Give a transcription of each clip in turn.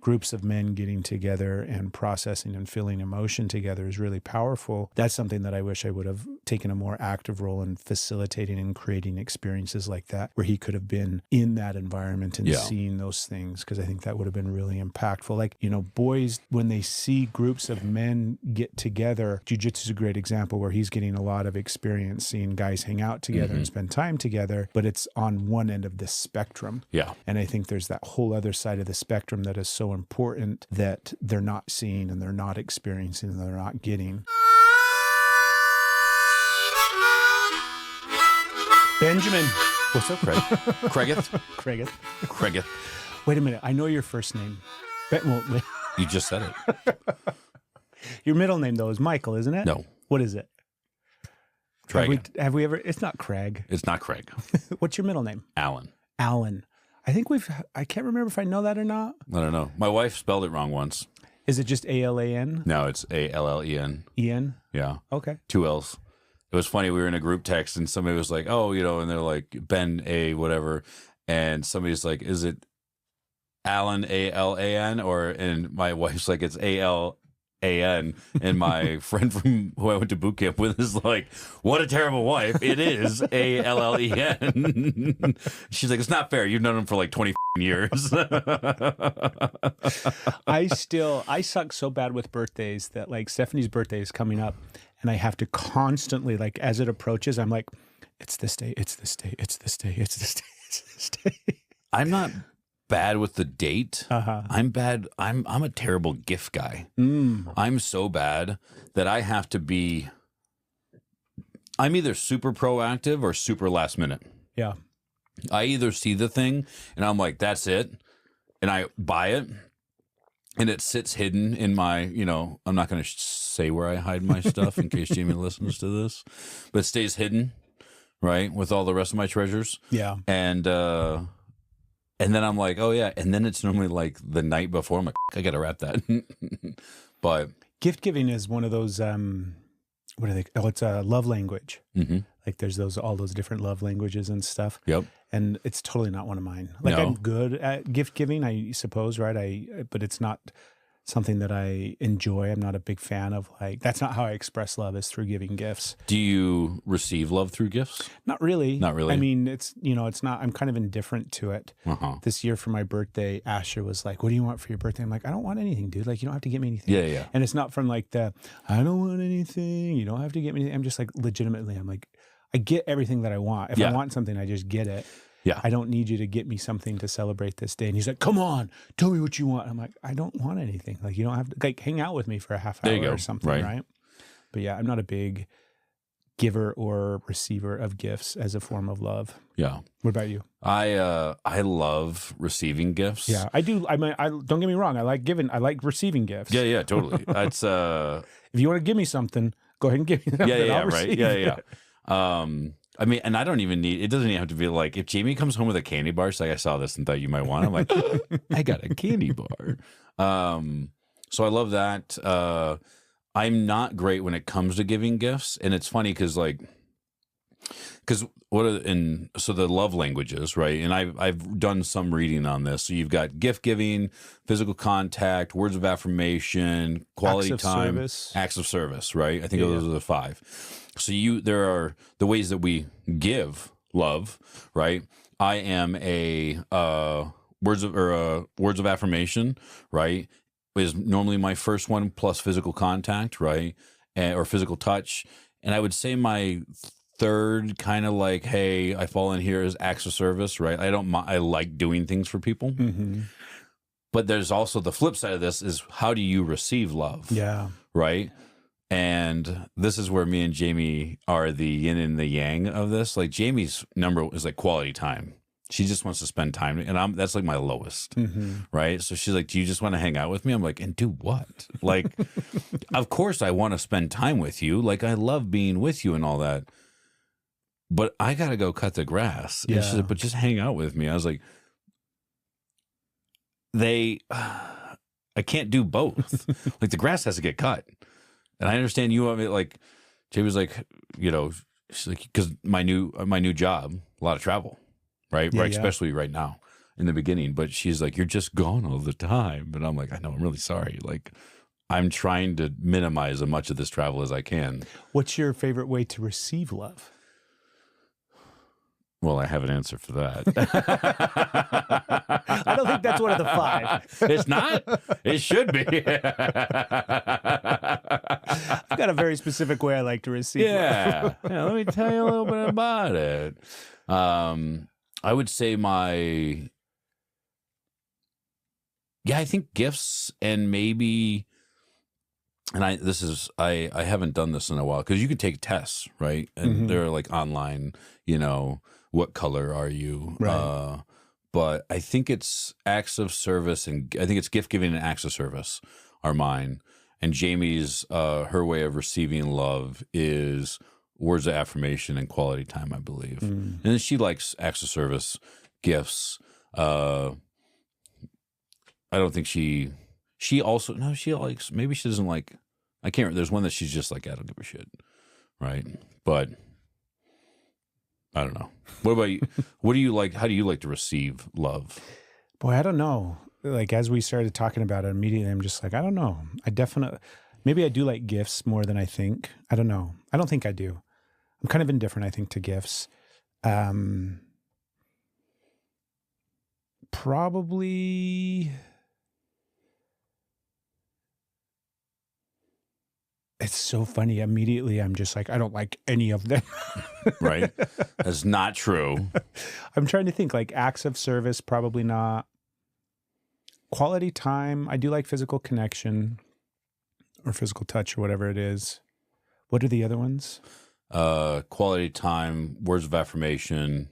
groups of men getting together and processing and feeling emotion together is really powerful. That's something that I wish I would have taken a more active role in facilitating and creating experiences like that, where he could have been in that environment and seeing those things, because I think that would have been really impactful. Like, you know, boys, when they see groups of men get together, jiu-jitsu is a great example where he's getting a lot of experience seeing guys hang out together and spend time together, but it's on one end of the spectrum. Yeah. And I think there's that whole other side of the spectrum that is so important that they're not seeing and they're not experiencing and they're not getting. Benjamin. What's up, Craig? Craigeth. Wait a minute. I know your first name. You just said it. Your middle name, though, is Michael, isn't it? No. What is it? Dragon. Have we ever? It's not Craig. It's not Craig. What's your middle name? Alan. Alan. I think I can't remember if I know that or not. I don't know. My wife spelled it wrong once. Is it just A-L-A-N? No, it's A-L-L-E-N. Ian? Yeah. Okay. 2 L's. It was funny. We were in a group text and somebody was like, oh, you know, and they're like, Ben, A, whatever. And somebody's like, is it Alan, A-L-A-N? And my wife's like, it's A-L-A-N. And my friend from who I went to boot camp with is like, what a terrible wife. It is A-L-L-E-N. She's like, it's not fair. You've known him for like 20 years. I suck so bad with birthdays that, like, Stephanie's birthday is coming up and I have to constantly, like, as it approaches, I'm like, it's this day, it's this day, it's this day, it's this day, it's this day. I'm not bad with the date. I'm bad. I'm a terrible gift guy. I'm so bad that I have to be, I'm either super proactive or super last minute. Yeah. I either see the thing and I'm like, that's it. And I buy it and it sits hidden in my, you know, I'm not going to say where I hide my stuff in case Jamie listens to this, but it stays hidden, right? With all the rest of my treasures. Yeah. And then I'm like, oh yeah. And then it's normally like the night before. I'm like, I got to wrap that. But gift giving is one of those, what are they? Oh, it's a love language. Like there's all those different love languages and stuff. Yep. And it's totally not one of mine. Like I'm good at gift giving, I suppose, right? But it's not something that I enjoy. I'm not a big fan of, like, that's not how I express love, is through giving gifts. Do you receive love through gifts? Not really. Not really. I mean, it's, you know, it's not, I'm kind of indifferent to it. This year for my birthday, Asher was like, what do you want for your birthday? I'm like, I don't want anything, dude. Like, you don't have to get me anything. Yeah, yeah. And it's not from like I don't want anything. You don't have to get me anything. I'm just like, legitimately, I'm like, I get everything that I want. If I want something, I just get it. Yeah. I don't need you to get me something to celebrate this day. And he's like, come on, tell me what you want. I'm like, I don't want anything. Like, you don't have to, like, hang out with me for a half hour or something, right? But yeah, I'm not a big giver or receiver of gifts as a form of love. Yeah. What about you? I love receiving gifts. Yeah, I do. I mean, don't get me wrong. I like receiving gifts. Yeah, yeah, totally. It's if you want to give me something, go ahead and give me something. Yeah, right. Yeah. I mean, and I don't even need, it doesn't even have to be like, if Jamie comes home with a candy bar, she's like, I saw this and thought you might want it. I'm like, I got a candy bar. So I love that. I'm not great when it comes to giving gifts. And it's funny because so the love languages, right? And I've done some reading on this. So you've got gift giving, physical contact, words of affirmation, quality time, acts of service, right? I think those are the 5. So there are the ways that we give love, right? I am a words of affirmation, right? Is normally my first one, plus physical contact, right? Or physical touch. And I would say my third, kind of like, hey, I fall in here, is acts of service, right? I like doing things for people. But there's also the flip side of this is, how do you receive love? Yeah. Right? And this is where me and Jamie are the yin and the yang of this. Like, Jamie's number is like quality time. She just wants to spend time, and that's like my lowest, right? So she's like, do you just want to hang out with me? I'm like, and do what? Like, of course I want to spend time with you. Like, I love being with you and all that. But I got to go cut the grass. Yeah. And she's like, but just hang out with me. I was like, I can't do both. Like, the grass has to get cut. And I understand you want me, like, Jamie was like, you know, she's like, because my new job, a lot of travel, right? Yeah, right, yeah. Especially right now. in the beginning, but she's like, you're just gone all the time. And I'm like, I know, I'm really sorry. Like, I'm trying to minimize as much of this travel as I can. What's your favorite way to receive love? Well, I have an answer for that. I don't think that's one of the 5. It's not? It should be. I've got a very specific way I like to receive love. Yeah, let me tell you a little bit about it. I would say I think gifts and maybe, and I haven't done this in a while because you can take tests, right? And they're like online, what color are you? Right. But I think it's acts of service, and I think it's gift giving and acts of service are mine. And Jamie's, her way of receiving love is words of affirmation and quality time, I believe. And then she likes acts of service, gifts. I don't think she also, no, she likes, maybe she doesn't like, I can't, there's one that she's just like, I don't give a shit. Right. But I don't know. What about you? What do you like? How do you like to receive love? Boy, I don't know. Like, as we started talking about it immediately, I'm just like, I don't know. Maybe I do like gifts more than I think. I don't know. I don't think I do. I'm kind of indifferent, I think, to gifts. Probably, it's so funny. Immediately, I'm just like, I don't like any of them. Right? That's not true. I'm trying to think, like, acts of service, probably not. Quality time, I do like physical connection or physical touch or whatever it is. What are the other ones? Quality time, words of affirmation.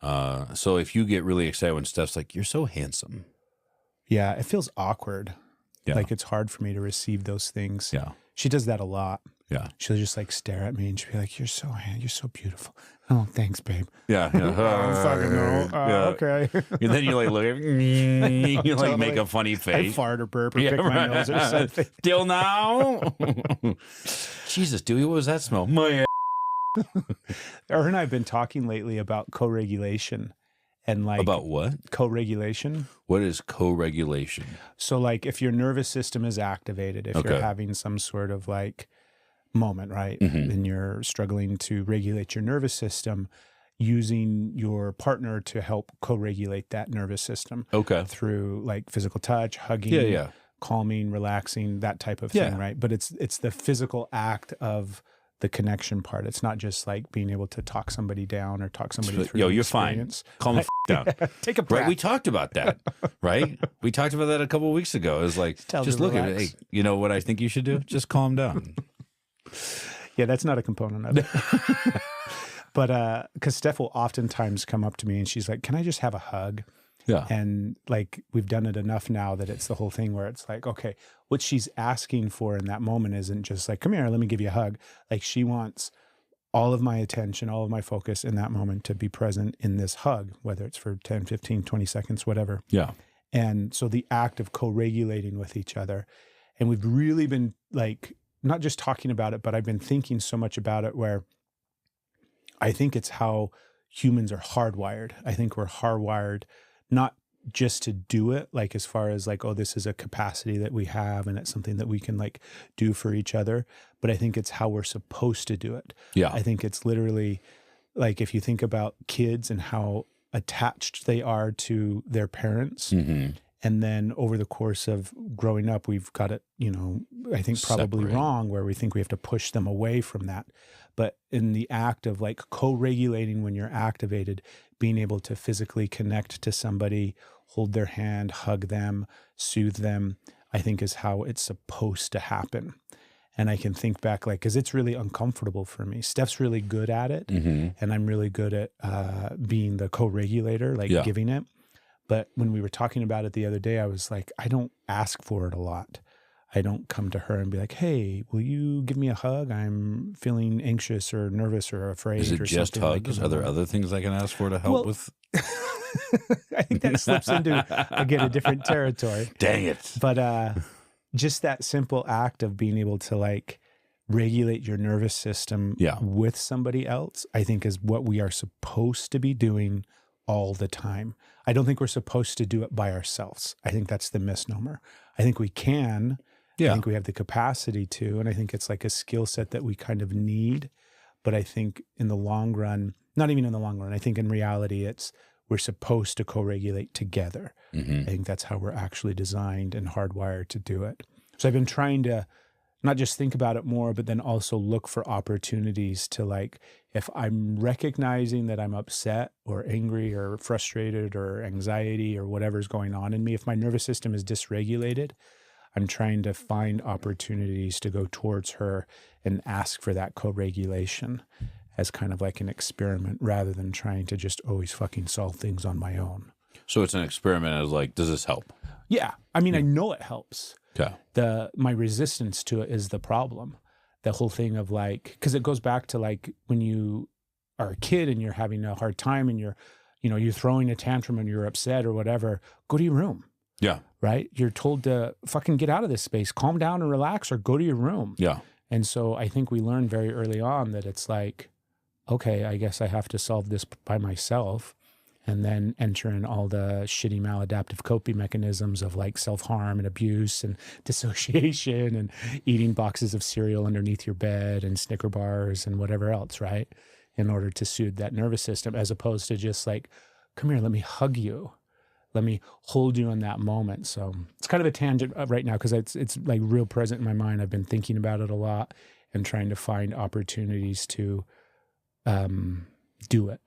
So if you get really excited when Steph's like, you're so handsome. Yeah, it feels awkward. Yeah. Like, it's hard for me to receive those things. Yeah. She does that a lot. Yeah. She'll just like stare at me and she'll be like, you're so beautiful. Oh, thanks, babe. Yeah. Fucking no. Okay. And then you like look at you like Totally. make a funny face. I fart or burp or pick my nose or something. Still now? Jesus, Dewey, what was that smell? My Her and I have been talking lately about co-regulation and like about what? Co-regulation. What is co-regulation? So like if your nervous system is activated, if you're having some sort of like moment, right? And you're struggling to regulate your nervous system, using your partner to help co-regulate that nervous system. Through like physical touch, hugging, calming, relaxing, that type of thing, right? But it's the physical act of the connection part. It's not just like being able to talk somebody down or talk somebody through. Yo, you're experience. Fine. Calm the down. Take a breath. Right, we talked about that, right? We talked about that a couple of weeks ago. It was like, just look at it. Hey, you know what I think you should do? Just calm down. Yeah, that's not a component of it. But because Steph will oftentimes come up to me and she's like, can I just have a hug? Yeah. And like, we've done it enough now that it's the whole thing where it's like, okay, what she's asking for in that moment isn't just like, come here, let me give you a hug. Like, she wants all of my attention, all of my focus in that moment to be present in this hug, whether it's for 10, 15, 20 seconds, whatever. Yeah. And so the act of co-regulating with each other. And we've really been like, not just talking about it, but I've been thinking so much about it where I think it's how humans are hardwired. I think we're hardwired not just to do it, like as far as like, oh, this is a capacity that we have and it's something that we can like do for each other. But I think it's how we're supposed to do it. Yeah. I think it's literally like, if you think about kids and how attached they are to their parents, and then over the course of growing up, we've got it, I think probably wrong, where we think we have to push them away from that. But in the act of like co-regulating when you're activated, being able to physically connect to somebody, hold their hand, hug them, soothe them, I think is how it's supposed to happen. And I can think back, like, because it's really uncomfortable for me. Steph's really good at it, and I'm really good at being the co-regulator, like giving it. But when we were talking about it the other day, I was like, I don't ask for it a lot. I don't come to her and be like, hey, will you give me a hug? I'm feeling anxious or nervous or afraid. Is it or just hugs? Like, Are there other things I can ask for to help with? I think that slips into, again, a different territory. Dang it. But just that simple act of being able to like regulate your nervous system with somebody else, I think is what we are supposed to be doing all the time. I don't think we're supposed to do it by ourselves. I think that's the misnomer. I think we can. Yeah. I think we have the capacity to, and I think it's like a skill set that we kind of need. But I think in the long run, not even in the long run, I think in reality, we're supposed to co-regulate together. I think that's how we're actually designed and hardwired to do it. So I've been trying to not just think about it more, but then also look for opportunities to, like, if I'm recognizing that I'm upset or angry or frustrated or anxiety or whatever's going on in me, if my nervous system is dysregulated, I'm trying to find opportunities to go towards her and ask for that co-regulation as kind of like an experiment rather than trying to just always fucking solve things on my own. So it's an experiment as like, does this help? Yeah. I mean, I know it helps. Okay. My resistance to it is the problem. The whole thing of like, because it goes back to like when you are a kid and you're having a hard time and you're throwing a tantrum and you're upset or whatever, go to your room. Yeah. Right? You're told to fucking get out of this space, calm down and relax, or go to your room. Yeah. And so I think we learned very early on that it's like, okay, I guess I have to solve this by myself, and then enter in all the shitty maladaptive coping mechanisms of like self-harm and abuse and dissociation and eating boxes of cereal underneath your bed and Snicker bars and whatever else, right? In order to soothe that nervous system, as opposed to just like, come here, let me hug you. Let me hold you in that moment. So it's kind of a tangent right now because it's like real present in my mind. I've been thinking about it a lot and trying to find opportunities to do it.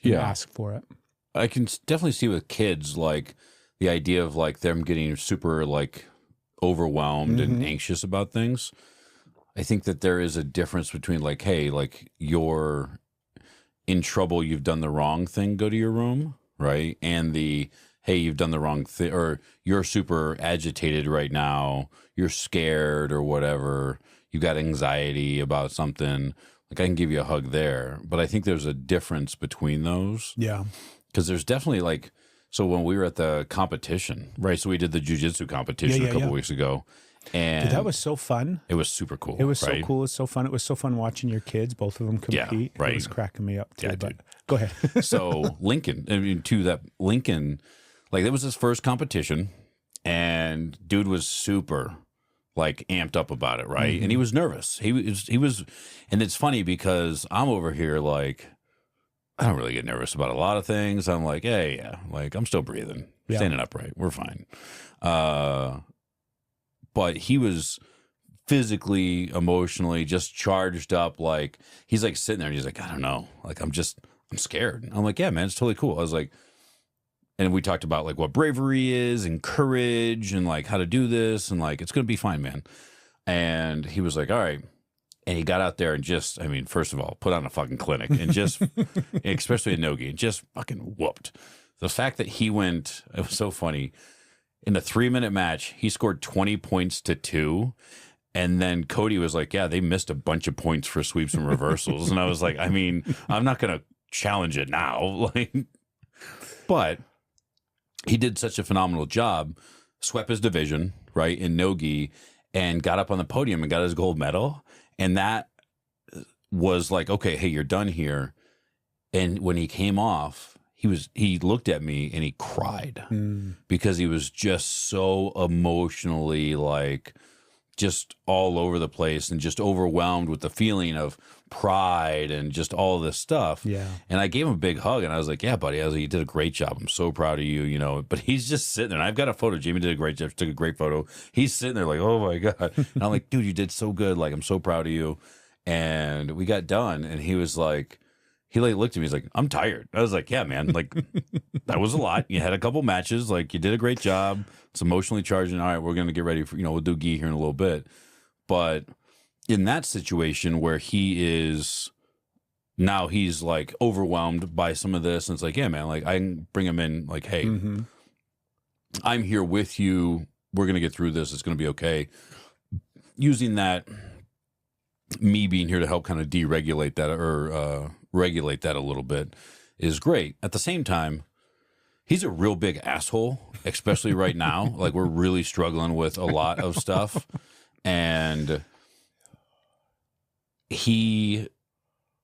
Ask for it. I can definitely see with kids, like the idea of like them getting super like overwhelmed and anxious about things. I think that there is a difference between like, hey, like you're in trouble, you've done the wrong thing, go to your room, right? And hey, you've done the wrong thing, or you're super agitated right now, you're scared or whatever, you got anxiety about something. Like I can give you a hug there, but I think there's a difference between those. Yeah. Because there's definitely like, so when we were at the competition, right? So we did the jiu-jitsu competition a couple weeks ago. And dude, that was so fun. It was super cool. It was so cool. It was so fun. It was so fun watching your kids, both of them compete. Yeah, right. It was cracking me up too. Yeah, but dude. Go ahead. So Lincoln, like it was his first competition, and dude was super like amped up about it, right? And he was nervous. He was, and it's funny because I'm over here like, I don't really get nervous about a lot of things. I'm like, hey, yeah, like I'm still breathing, standing upright. We're fine. But he was physically, emotionally just charged up. Like he's like sitting there and he's like, I don't know. Like I'm scared. I'm like, yeah, man, it's totally cool. I was like, and we talked about like what bravery is and courage and like how to do this and like, it's going to be fine, man. And he was like, all right. And he got out there and just, I mean, first of all, put on a fucking clinic and just, especially in Nogi, just fucking whooped. The fact that he went, it was so funny. In a 3-minute match, he scored 20 points to 2. And then Cody was like, yeah, they missed a bunch of points for sweeps and reversals. And I was like, I mean, I'm not going to challenge it now. Like, but he did such a phenomenal job, swept his division, right, in Nogi, and got up on the podium and got his gold medal. And that was like, okay, hey, you're done here. And when he came off, he looked at me and he cried because he was just so emotionally like just all over the place and just overwhelmed with the feeling of pride and just all this stuff. Yeah. And I gave him a big hug and I was like, yeah, buddy, I was like, you did a great job. I'm so proud of you, you know, but he's just sitting there and I've got a photo. Jamie did a great job, took a great photo. He's sitting there like, oh my God. And I'm like, dude, you did so good. Like, I'm so proud of you. And we got done and he was like, he like looked at me, he's like, I'm tired. I was like, yeah, man, like that was a lot. You had a couple matches, like you did a great job. It's emotionally charging. All right, we're going to get ready for, you know, we'll do gi here in a little bit. But in that situation where he is now, he's like overwhelmed by some of this. And it's like, yeah, man, like I can bring him in like, hey, I'm here with you. We're going to get through this. It's going to be okay. Using that, me being here to help kind of deregulate that or regulate that a little bit is great. At the same time, he's a real big asshole, especially right now. Like we're really struggling with a lot of stuff. And he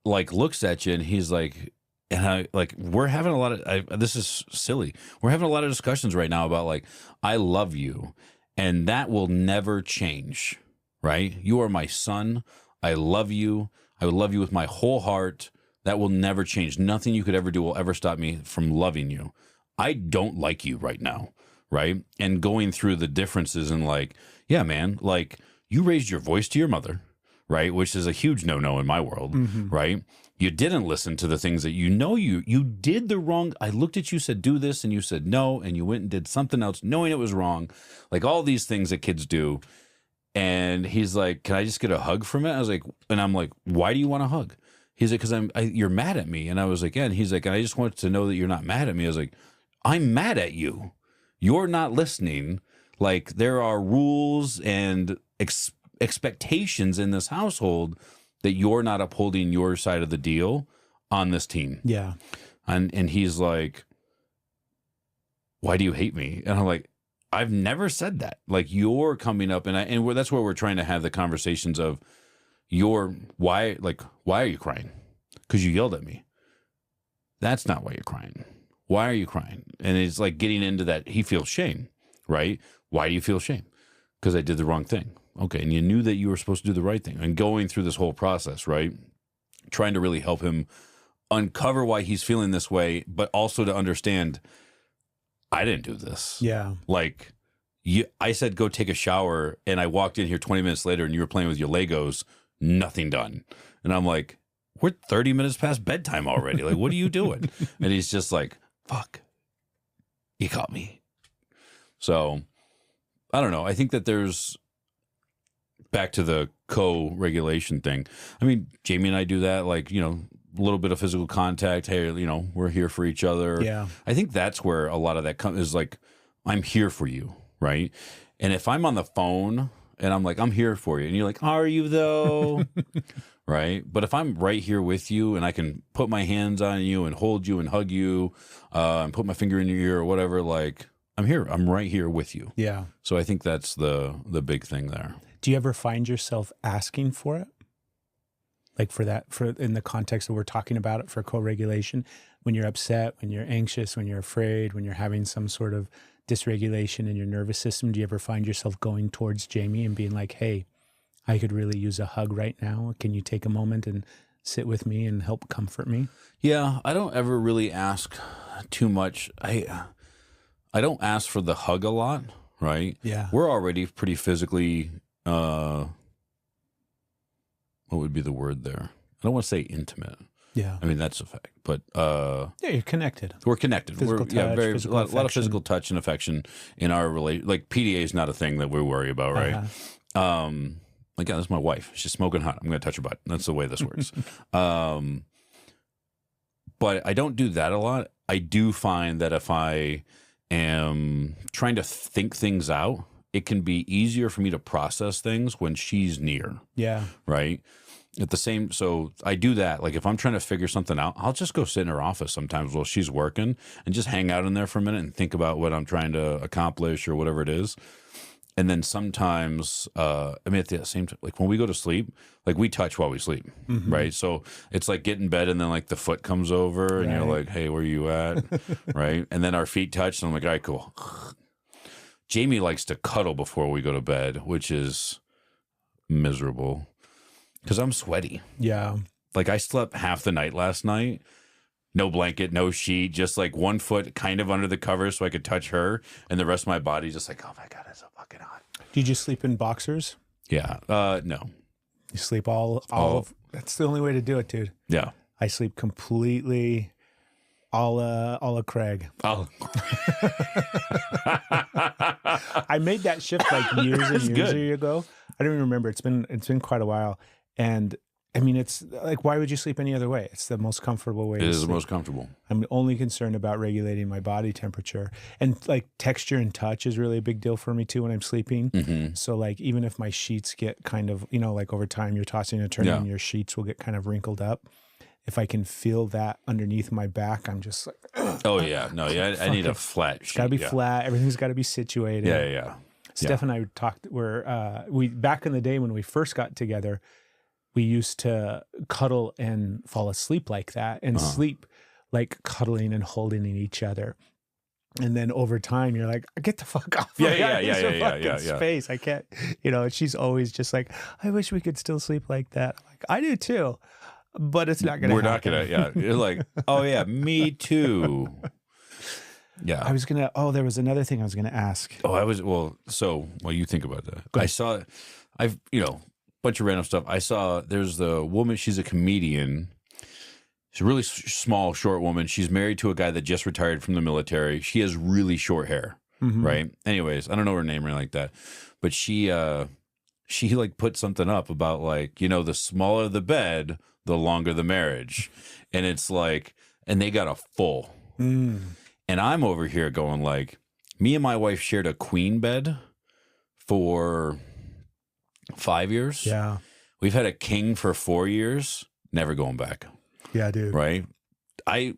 like looks at you and he's like, And we're having a lot of, this is silly. We're having a lot of discussions right now about like, I love you and that will never change, right? You are my son. I love you. I would love you with my whole heart. That will never change. Nothing you could ever do will ever stop me from loving you. I don't like you right now, right? And going through the differences and like, yeah, man, like you raised your voice to your mother, right? Which is a huge no-no in my world, right? You didn't listen to the things that you did the wrong. I looked at you, said, do this, and you said no, and you went and did something else knowing it was wrong. Like all these things that kids do. And he's like, can I just get a hug from it? I was like, and I'm like, why do you want a hug? He's like, because you're mad at me. And I was like, yeah. And he's like, and I just want to know that you're not mad at me. I was like, I'm mad at you. You're not listening. Like there are rules and expectations in this household that you're not upholding your side of the deal on this team. Yeah. And he's like, why do you hate me? And I'm like, I've never said that. Like you're coming up and that's where we're trying to have the conversations of why are you crying? Because you yelled at me. That's not why you're crying. Why are you crying? And it's like getting into that. He feels shame, right? Why do you feel shame? Because I did the wrong thing. Okay. And you knew that you were supposed to do the right thing and going through this whole process, right? Trying to really help him uncover why he's feeling this way, but also to understand I didn't do this. Yeah. Like I said, go take a shower. And I walked in here 20 minutes later and you were playing with your Legos, nothing done. And I'm like, we're 30 minutes past bedtime already. Like, what are you doing? And he's just like, fuck, you caught me. So I don't know. I think that there's back to the co-regulation thing. I mean, Jamie and I do that, like, you know, a little bit of physical contact. Hey, you know, we're here for each other. Yeah. I think that's where a lot of that comes is like, I'm here for you. Right. And if I'm on the phone and I'm like, I'm here for you. And you're like, are you though? Right. But if I'm right here with you and I can put my hands on you and hold you and hug you and put my finger in your ear or whatever, like I'm here. I'm right here with you. Yeah. So I think that's the big thing there. Do you ever find yourself asking for it? Like for in the context that we're talking about it for co-regulation, when you're upset, when you're anxious, when you're afraid, when you're having some sort of dysregulation in your nervous system, do you ever find yourself going towards Jamie and being like, hey, I could really use a hug right now. Can you take a moment and sit with me and help comfort me? Yeah, I don't ever really ask too much. I don't ask for the hug a lot, right? Yeah. We're already pretty physically, what would be the word there? I don't want to say intimate. Yeah. I mean, that's a fact. But yeah, you're connected. We're connected. Physical touch, a lot of physical touch and affection in our relation. Like PDA is not a thing that we worry about, right? Uh-huh. Like, yeah, that's my wife. She's smoking hot. I'm going to touch her butt. That's the way this works. But I don't do that a lot. I do find that if I am trying to think things out, it can be easier for me to process things when she's near. Yeah. Right. So I do that. Like if I'm trying to figure something out, I'll just go sit in her office sometimes while she's working and just hang out in there for a minute and think about what I'm trying to accomplish or whatever it is. And then sometimes, I mean, at the same time, like when we go to sleep, like we touch while we sleep, right? So it's like get in bed and then like the foot comes over and you're like, hey, where are you at? Right? And then our feet touch and I'm like, all right, cool. Jamie likes to cuddle before we go to bed, which is miserable because I'm sweaty. Yeah. Like I slept half the night last night. No blanket, no sheet, just like one foot kind of under the covers so I could touch her. And the rest of my body just like, oh my God, it's so fucking hot. Do you just sleep in boxers? Yeah. No. You sleep all of, that's the only way to do it, dude. Yeah. I sleep completely a la Craig. Oh. I made that shift like years and years ago. I don't even remember. It's been quite a while. And I mean, it's like, why would you sleep any other way? It's the most comfortable way. It is the most comfortable. I'm only concerned about regulating my body temperature, and like texture and touch is really a big deal for me too when I'm sleeping. Mm-hmm. So like, even if my sheets get kind of, you know, like over time you're tossing and turning and your sheets will get kind of wrinkled up. If I can feel that underneath my back, I'm just like, ugh. Oh yeah. No, yeah. I need a flat sheet. It's gotta be flat. Everything's gotta be situated. Yeah. Steph and I talked we back in the day when we first got together, we used to cuddle and fall asleep like that and sleep like cuddling and holding each other. And then over time, you're like, get the fuck off. Yeah. Space. I can't, and she's always just like, I wish we could still sleep like that. I'm like, I do too, but it's not going to happen. We're not going to, yeah. You're like, oh yeah, me too. Yeah. There was another thing I was going to ask. While you think about that, bunch of random stuff. I saw there's the woman, she's a comedian. She's a really small, short woman. She's married to a guy that just retired from the military. She has really short hair, right? Anyways, I don't know her name or anything like that. But she like put something up about like, the smaller the bed, the longer the marriage. And it's like, and they got a full. And I'm over here going like, me and my wife shared a queen bed for 5 years. Yeah. We've had a king for 4 years, never going back. Yeah, dude. Right? I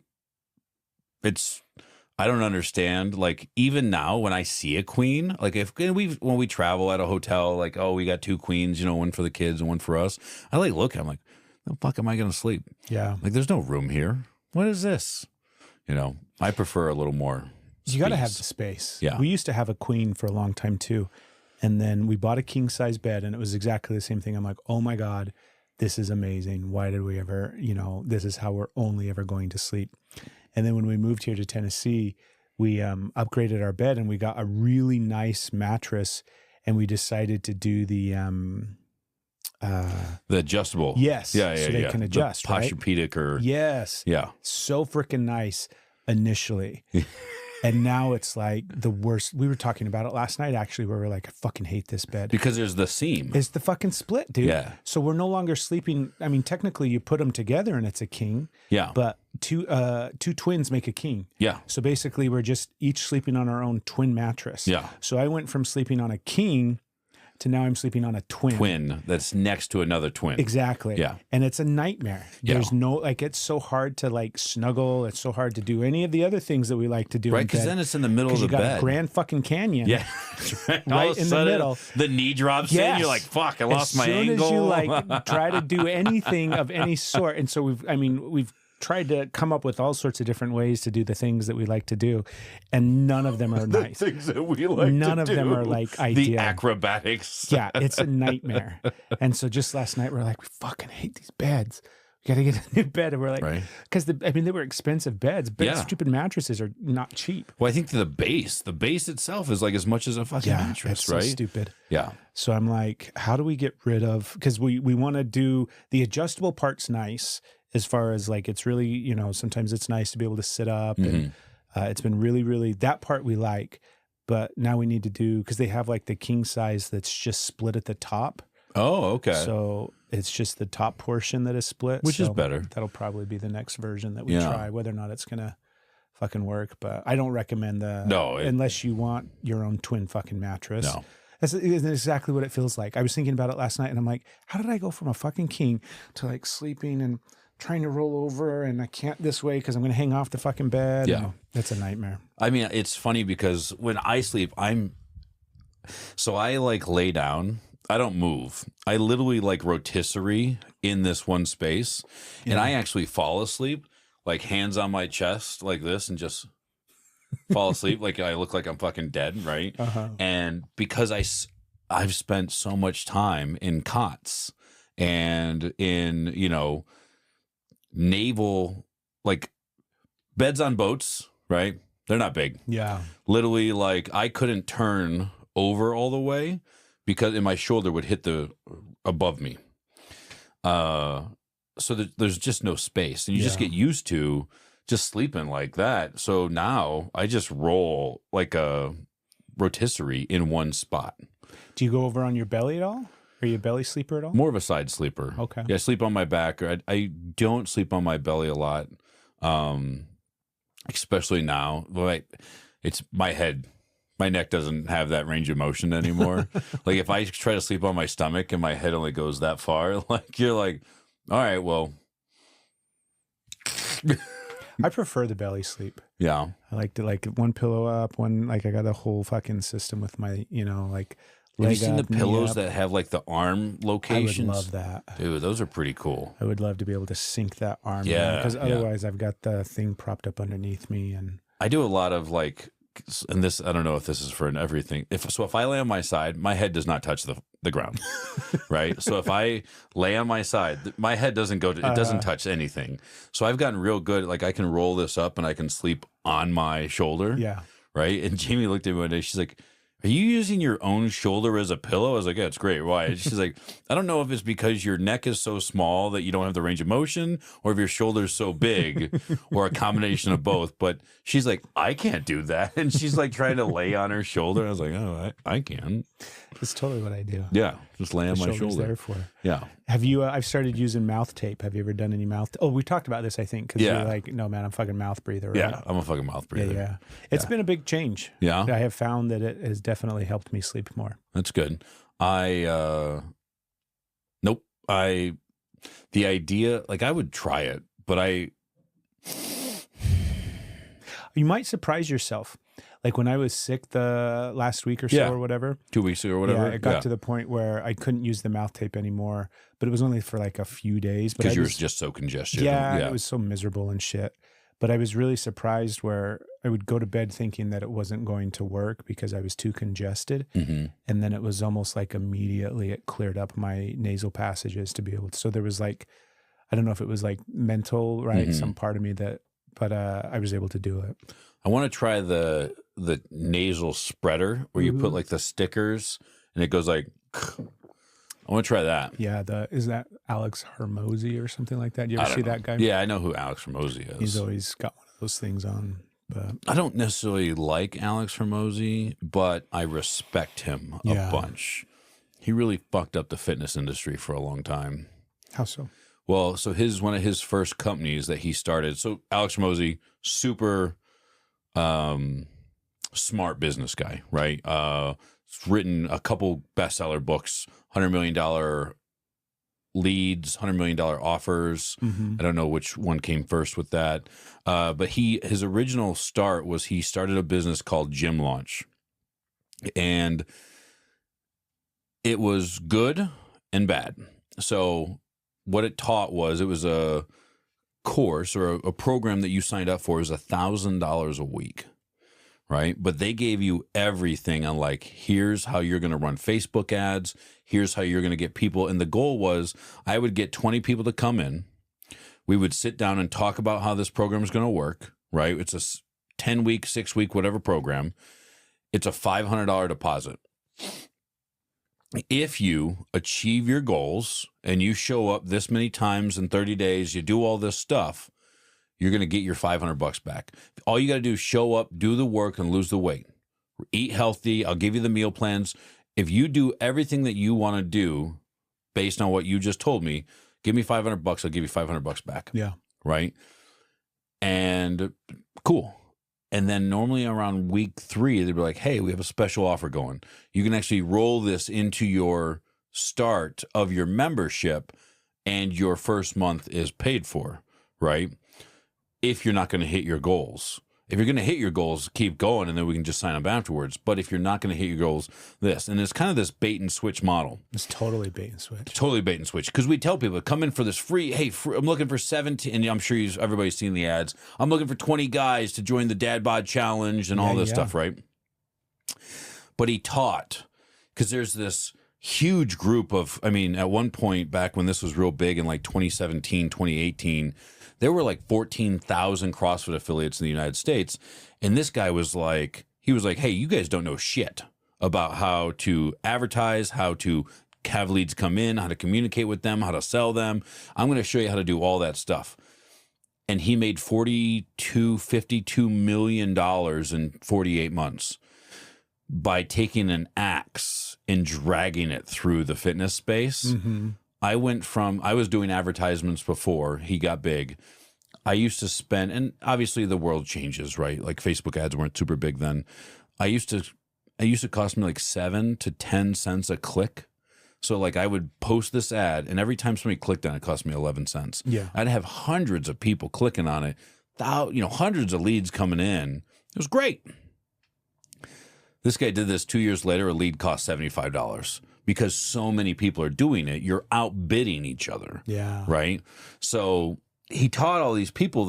don't understand. Like, even now when I see a queen, like when we travel at a hotel, like, oh, we got 2 queens, one for the kids and one for us. I like look, I'm like, the fuck am I going to sleep? Yeah. Like, there's no room here. What is this? I prefer a little more space. You got to have the space. Yeah. We used to have a queen for a long time too. And then we bought a king size bed and it was exactly the same thing. I'm like, oh my God, this is amazing. Why did we ever, this is how we're only ever going to sleep. And then when we moved here to Tennessee, we upgraded our bed and we got a really nice mattress and we decided to do the adjustable. Yes. Yeah. So they can adjust, the Posturepedic or. Yes. Yeah. So freaking nice initially. And now it's like the worst. We were talking about it last night, actually, where we're like, I fucking hate this bed. Because there's the seam. It's the fucking split, dude. Yeah. So we're no longer sleeping. I mean, technically you put them together and it's a king. Yeah. But two twins make a king. Yeah. So basically we're just each sleeping on our own twin mattress. Yeah. So I went from sleeping on a king to now I'm sleeping on a twin. Twin that's next to another twin. Exactly. Yeah. And it's a nightmare. There's it's so hard to like snuggle. It's so hard to do any of the other things that we like to do. Right. Because then it's in the middle of the bed. You got a Grand fucking canyon. Yeah. right in the middle. The knee drops in. You're like, fuck, I lost my angle. As soon as you like try to do anything of any sort. And so we've tried to come up with all sorts of different ways to do the things that we like to do, and none of them are nice. The things that we like none of them are like ideal. The acrobatics. Yeah, it's a nightmare. And so just last night we're like, we fucking hate these beds. We got to get a new bed. And we're like, because they were expensive beds, but stupid mattresses are not cheap. Well, I think the base itself is like as much as a fucking mattress, right? So stupid. Yeah. So I'm like, how do we get rid of, because we want to do the adjustable part's nice. As far as like, it's really, sometimes it's nice to be able to sit up and it's been really, really, that part we like, but now we need to do, because they have like the king size that's just split at the top. Oh, okay. So it's just the top portion that is split. Which is better. That'll probably be the next version that we try, whether or not it's going to fucking work. But I don't recommend unless you want your own twin fucking mattress. No. That's exactly what it feels like. I was thinking about it last night and I'm like, how did I go from a fucking king to like sleeping and trying to roll over and I can't this way because I'm going to hang off the fucking bed. Yeah. That's a nightmare. I mean, it's funny because when I sleep, I like lay down. I don't move. I literally like rotisserie in this one space. Yeah. And I actually fall asleep, like hands on my chest like this and just fall asleep. Like I look like I'm fucking dead, right? And because I've spent so much time in cots and in, naval, like beds on boats, right? They're not big. Yeah. Literally, like I couldn't turn over all the way because my shoulder would hit above me. So there's just no space, and you just get used to just sleeping like that. So now I just roll like a rotisserie in one spot. Do you go over on your belly at all? Are you a belly sleeper at all? More of a side sleeper. Okay. Yeah, I sleep on my back. I don't sleep on my belly a lot, especially now. It's my head. My neck doesn't have that range of motion anymore. Like if I try to sleep on my stomach and my head only goes that far, like you're like, all right, well. I prefer the belly sleep. Yeah. I like to one pillow up, one, like I got a whole fucking system with my, like Have you seen the pillows that have like the arm locations? I would love that. Dude, those are pretty cool. I would love to be able to sink that arm in, because otherwise I've got the thing propped up underneath me. And I do a lot of like, and this, I don't know if this is for everything. If I lay on my side, my head does not touch the ground, right? So if I lay on my side, my head doesn't go to, it doesn't touch anything. So I've gotten real good. Like I can roll this up and I can sleep on my shoulder. Yeah. Right. And Jamie looked at me one day. She's like, "Are you using your own shoulder as a pillow?" I was like, "Yeah, it's great." Why? And she's like, "I don't know if it's because your neck is so small that you don't have the range of motion, or if your shoulder's so big, or a combination of both." But she's like, "I can't do that." And she's like trying to lay on her shoulder. I was like, "Oh, I can." That's totally what I do. Yeah. Just lay on my shoulder. There for. Yeah. Have you, I've started using mouth tape. Have you ever done any mouth? Oh, we talked about this, I think. Because you're like, no, man, I'm fucking mouth breather. Right? Yeah. I'm a fucking mouth breather. Yeah. It's been a big change. Yeah. I have found that it has definitely helped me sleep more. That's good. The idea, like I would try it, but you might surprise yourself. Like when I was sick the last week or so or whatever. 2 weeks ago or whatever. Yeah, it got to the point where I couldn't use the mouth tape anymore, but it was only for like a few days. Because you were just so congested. Yeah, it was so miserable and shit. But I was really surprised where I would go to bed thinking that it wasn't going to work because I was too congested. Mm-hmm. And then it was almost like immediately it cleared up my nasal passages to be able to. So there was like, I don't know if it was like mental, right? Mm-hmm. Some part of me but I was able to do it. I want to try the nasal spreader where you put like the stickers and it goes like, I want to try that. Yeah. Is that Alex Hormozy or something like that? You ever see that guy? Yeah, I know who Alex Hormozy is. He's always got one of those things on. But I don't necessarily like Alex Hormozy, but I respect him a bunch. He really fucked up the fitness industry for a long time. How so? Well, so one of his first companies that he started. So Alex Hormozy, super smart business guy, right? Written a couple bestseller books, $100 million leads, $100 million offers. Mm-hmm. I don't know which one came first with that. But his original start was he started a business called Gym Launch. And it was good and bad. So what it taught was, it was a course or a program that you signed up for. It was $1,000 a week, right? But they gave you everything on like, here's how you're going to run Facebook ads. Here's how you're going to get people. And the goal was I would get 20 people to come in. We would sit down and talk about how this program is going to work, right? It's a 10-week, 6-week, whatever program. It's a $500 deposit. If you achieve your goals and you show up this many times in 30 days, you do all this stuff, you're going to get your $500 back. All you got to do is show up, do the work, and lose the weight. Eat healthy. I'll give you the meal plans. If you do everything that you want to do based on what you just told me, give me $500, I'll give you $500 back. Yeah. Right? And cool. And then normally around week 3, they'd be like, hey, we have a special offer going. You can actually roll this into your start of your membership and your first month is paid for, right? If you're not going to hit your goals. If you're going to hit your goals, keep going, and then we can just sign up afterwards. But if you're not going to hit your goals, this. And it's kind of this bait and switch model. It's totally bait and switch. Totally bait and switch. Because we tell people, come in for this free, hey, I'm looking for 17, and I'm sure everybody's seen the ads. I'm looking for 20 guys to join the Dad Bod Challenge and all this stuff, right? But he taught, because there's this huge group of, I mean, at one point back when this was real big in like 2017, 2018, there were like 14,000 CrossFit affiliates in the United States. And this guy was like, hey, you guys don't know shit about how to advertise, how to have leads come in, how to communicate with them, how to sell them. I'm going to show you how to do all that stuff. And he made $52 million in 48 months by taking an axe and dragging it through the fitness space. Mm-hmm. I was doing advertisements before he got big. I used to spend, and obviously the world changes, right? Like Facebook ads weren't super big then. I used to cost me like 7 to 10 cents a click. So like I would post this ad, and every time somebody clicked on it, it cost me 11 cents. Yeah. I'd have hundreds of people clicking on it, hundreds of leads coming in. It was great. This guy did this 2 years later. A lead cost $75 because so many people are doing it. You're outbidding each other. Yeah. Right. So he taught all these people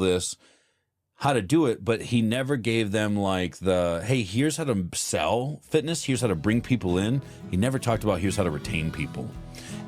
how to do it, but he never gave them like hey, here's how to sell fitness. Here's how to bring people in. He never talked about here's how to retain people.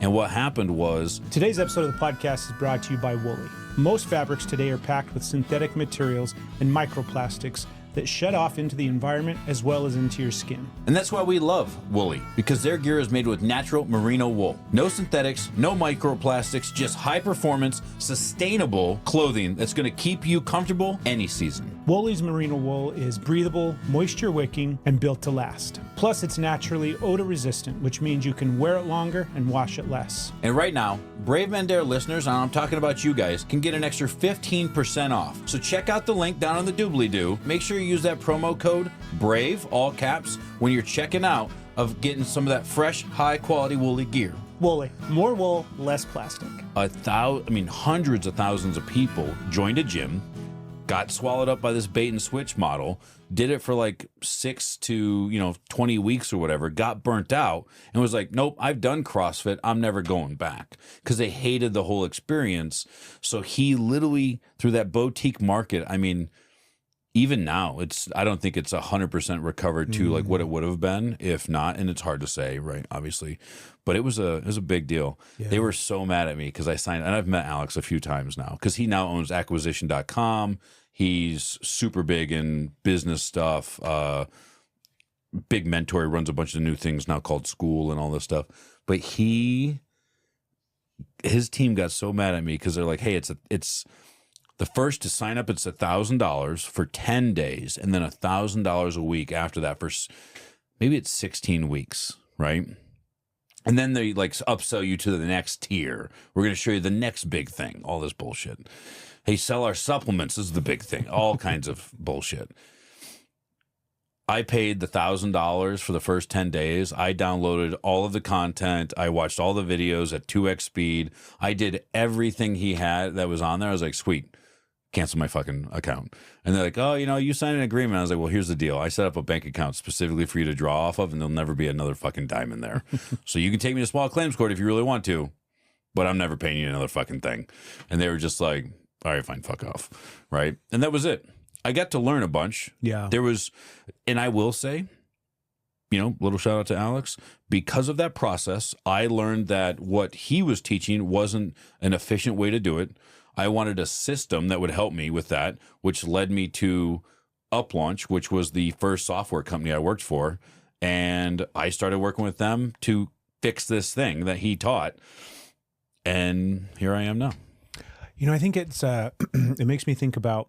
And what happened was... Today's episode of the podcast is brought to you by Woolly. Most fabrics today are packed with synthetic materials and microplastics that shed off into the environment as well as into your skin. And that's why we love Woolly, because their gear is made with natural merino wool. No synthetics, no microplastics, just high-performance, sustainable clothing that's going to keep you comfortable any season. Woolly's merino wool is breathable, moisture-wicking, and built to last. Plus, it's naturally odor-resistant, which means you can wear it longer and wash it less. And right now, Brave Men Dare listeners, and I'm talking about you guys, can get an extra 15% off. So check out the link down on the doobly-doo. Make sure you use that promo code BRAVE, all caps, when you're checking out of getting some of that fresh, high-quality woolly gear. Woolly. More wool, less plastic. Hundreds of thousands of people joined a gym, got swallowed up by this bait and switch model, did it for like 6 to 20 weeks or whatever, got burnt out, and was like, nope, I've done CrossFit, I'm never going back, because they hated the whole experience. So he literally, through that boutique market, even now, I don't think it's 100% recovered to like what it would have been, if not, and it's hard to say, right? Obviously, but it was a big deal. Yeah. They were so mad at me because I signed, and I've met Alex a few times now because he now owns acquisition.com. He's super big in business stuff. Big mentor. He runs a bunch of new things now called School and all this stuff. But his team got so mad at me because they're like, hey, it's the first to sign up, it's $1,000 for 10 days, and then $1,000 a week after that for maybe it's 16 weeks, right? And then they like upsell you to the next tier. We're going to show you the next big thing, all this bullshit. Hey, sell our supplements, this is the big thing, all kinds of bullshit. I paid the $1,000 for the first 10 days. I downloaded all of the content. I watched all the videos at 2x speed. I did everything he had that was on there. I was like, sweet. Cancel my fucking account. And they're like, oh, you signed an agreement. I was like, well, here's the deal. I set up a bank account specifically for you to draw off of, and there'll never be another fucking dime in there. So you can take me to small claims court if you really want to, but I'm never paying you another fucking thing. And they were just like, all right, fine, fuck off. Right? And that was it. I got to learn a bunch. Yeah. And I will say, little shout out to Alex. Because of that process, I learned that what he was teaching wasn't an efficient way to do it. I wanted a system that would help me with that, which led me to UpLaunch, which was the first software company I worked for. And I started working with them to fix this thing that he taught. And here I am now. I think it's it makes me think about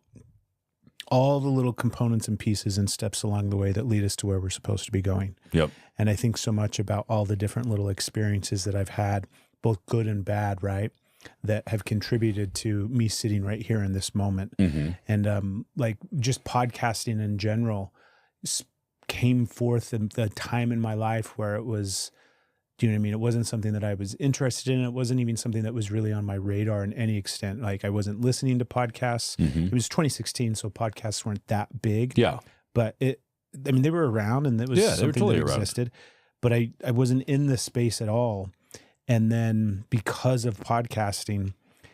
all the little components and pieces and steps along the way that lead us to where we're supposed to be going. Yep. And I think so much about all the different little experiences that I've had, both good and bad, right? That have contributed to me sitting right here in this moment. Mm-hmm. And like just podcasting in general came forth in the time in my life where it was, do you know what I mean? It wasn't something that I was interested in. It wasn't even something that was really on my radar in any extent. Like I wasn't listening to podcasts. Mm-hmm. It was 2016, so podcasts weren't that big. Yeah. But they were around, and it was something totally that existed. But I wasn't in this space at all. And then because of podcasting,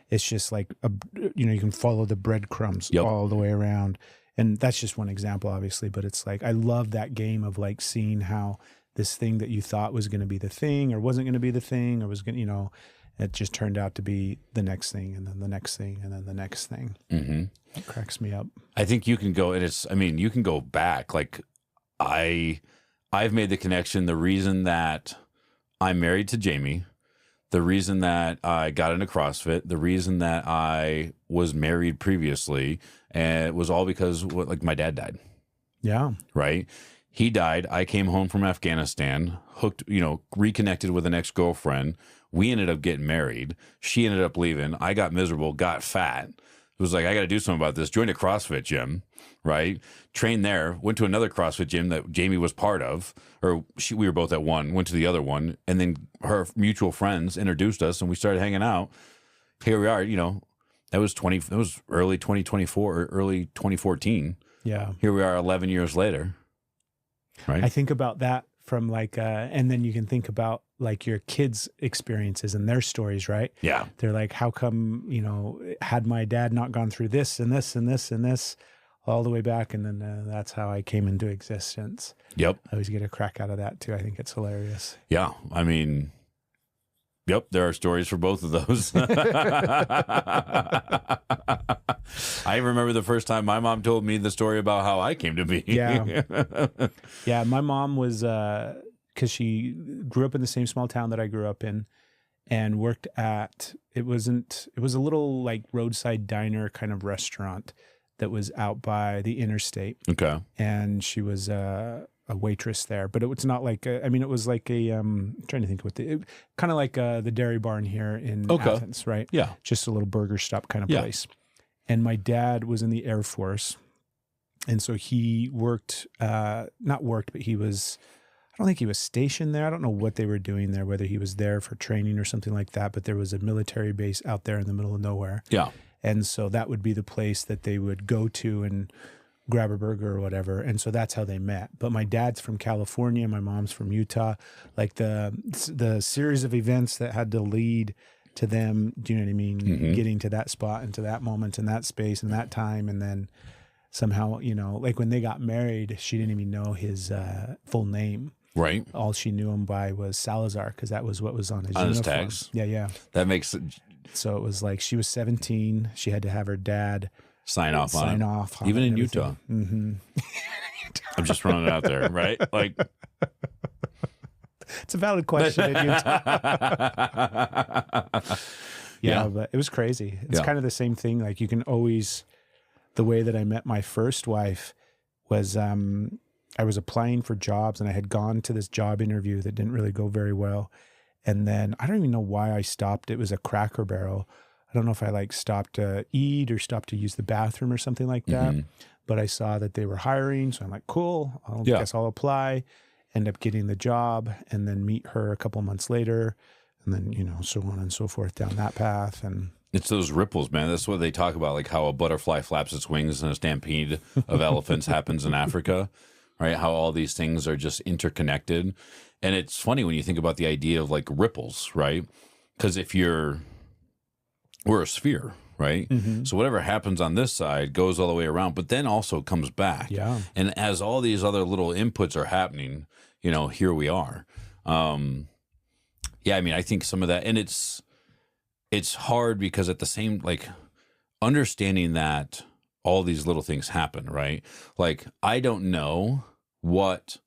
it's just like, you can follow the breadcrumbs all the way around. And that's just one example, obviously. But it's like, I love that game of like seeing how this thing that you thought was going to be the thing or wasn't going to be the thing or was going to, it just turned out to be the next thing and then the next thing and then the next thing. Mm-hmm. It cracks me up. I think you can go, and you can go back. Like I've made the connection. The reason that I'm married to Jamie, the reason that I got into CrossFit, the reason that I was married previously, and it was all because my dad died. Yeah. Right. He died. I came home from Afghanistan, reconnected with an ex-girlfriend. We ended up getting married. She ended up leaving. I got miserable, got fat. It was like, I got to do something about this. Joined a CrossFit gym, right? Trained there. Went to another CrossFit gym that Jamie was part of, we were both at one. Went to the other one, and then her mutual friends introduced us, and we started hanging out. Here we are. That was early 2024 or early 2014. Yeah. Here we are 11 years later. I think about that from like, and then you can think about like your kids' experiences and their stories, right? Yeah. They're like, how come, had my dad not gone through this and this and this and this all the way back? And then that's how I came into existence. Yep. I always get a crack out of that too. I think it's hilarious. Yeah. I mean, yep, there are stories for both of those. I remember the first time my mom told me the story about how I came to be. Yeah. Yeah, my mom was, because she grew up in the same small town that I grew up in and worked at, it was a little like roadside diner kind of restaurant that was out by the interstate. Okay. And she was a waitress there, but it was not like it was like I'm trying to think what kind of like the Dairy Barn here in Athens, right? Yeah, just a little burger stop kind of place. And my dad was in the Air Force, and so he worked not worked, but he was, I don't think he was stationed there. I don't know what they were doing there, whether he was there for training or something like that, but there was a military base out there in the middle of nowhere. Yeah. And so that would be the place that they would go to and grab a burger or whatever. And so that's how they met. But my dad's from California, my mom's from Utah. Like the series of events that had to lead to them, do you know what I mean? Mm-hmm. Getting to that spot and to that moment and that space and that time. And then somehow, like when they got married, she didn't even know his full name. Right. All she knew him by was Salazar, because that was what was on his uniform. His tags. Yeah. That makes it. So it was like she was 17. She had to have her dad sign off on it. Even in Utah. Mm-hmm. I'm just throwing it out there, right? Like, it's a valid question in Utah. Yeah, but it was crazy. It's kind of the same thing. Like you can always, the way that I met my first wife was I was applying for jobs and I had gone to this job interview that didn't really go very well. And then I don't even know why I stopped. It was a Cracker Barrel. I don't know if I like stopped to eat or stopped to use the bathroom or something like that. Mm-hmm. But I saw that they were hiring. So I'm like, cool, I guess I'll apply, end up getting the job, and then meet her a couple months later. And then, so on and so forth down that path. And it's those ripples, man. That's what they talk about, like how a butterfly flaps its wings and a stampede of elephants happens in Africa, right? How all these things are just interconnected. And it's funny when you think about the idea of like ripples, right? Because we're a sphere, right? Mm-hmm. So whatever happens on this side goes all the way around, but then also comes back. Yeah. And as all these other little inputs are happening, here we are. Yeah, I mean, I think some of that, and it's hard because at the same, like, understanding that all these little things happen, right? Like, I don't know what